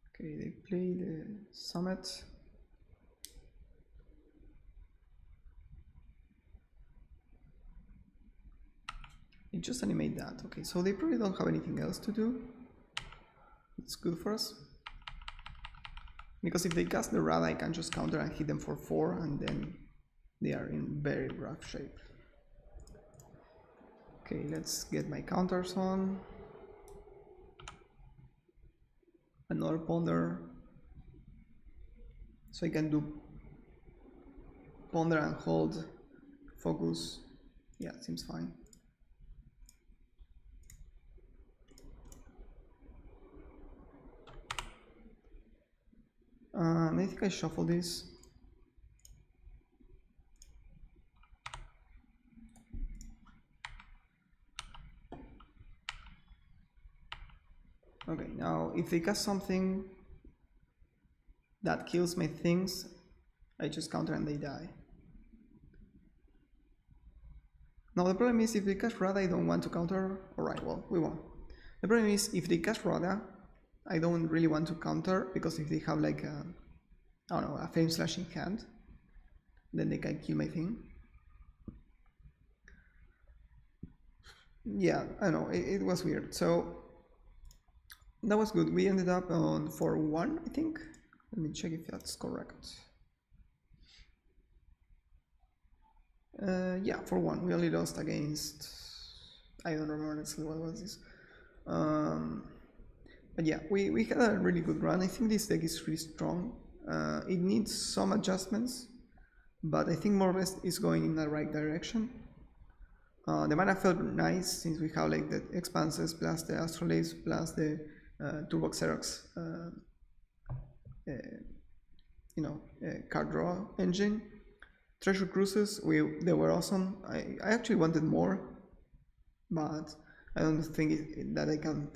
Okay, they play the Summit. They just animate that. Okay, so they probably don't have anything else to do. It's good for us. Because if they cast the Rada, I can just counter and hit them for 4, and then they are in very rough shape. Okay, let's get my counters on. Another Ponder. So I can do Ponder and hold focus. Yeah, seems fine. And I think I shuffle this. Okay, now if they cast something that kills my things, I just counter and they die. Now the problem is if they cast Rada, I don't want to counter. Alright, well, we won. The problem is if they cast Rada, I don't really want to counter, because if they have like a, I don't know, a Flame Slashing hand, then they can kill my thing. Yeah, I know, it was weird. So that was good. We ended up on 4-1, I think. Let me check if that's correct. Yeah, 4-1. We only lost against, I don't remember exactly what was this. But yeah, we had a really good run. I think this deck is really strong. It needs some adjustments, but I think more or less is going in the right direction. The mana felt nice since we have like the expanses plus the astrolabes plus the turbo xerox card draw engine. Treasure cruises, they were awesome. I actually wanted more, but I don't think that I can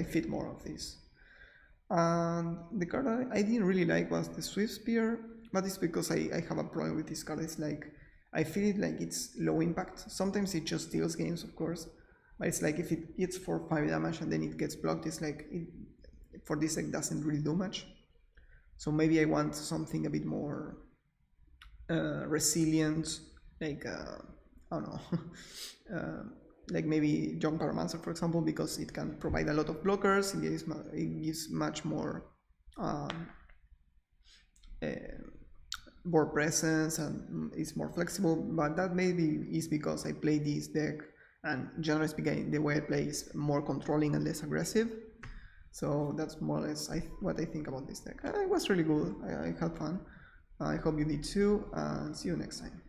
fit more of these. And the card I didn't really like was the Swift Spear, but it's because I have a problem with this card. It's like I feel it like it's low impact. Sometimes it just steals games, of course, but it's like if it hits for 5 damage and then it gets blocked, it's like for this deck doesn't really do much. So maybe I want something a bit more resilient, like I don't know, like maybe Young Pyromancer, for example, because it can provide a lot of blockers. It gives much more board presence and it's more flexible. But that maybe is because I play this deck, and generally speaking, the way I play is more controlling and less aggressive. So that's more or less what I think about this deck. It was really good. I had fun. I hope you did too, and see you next time.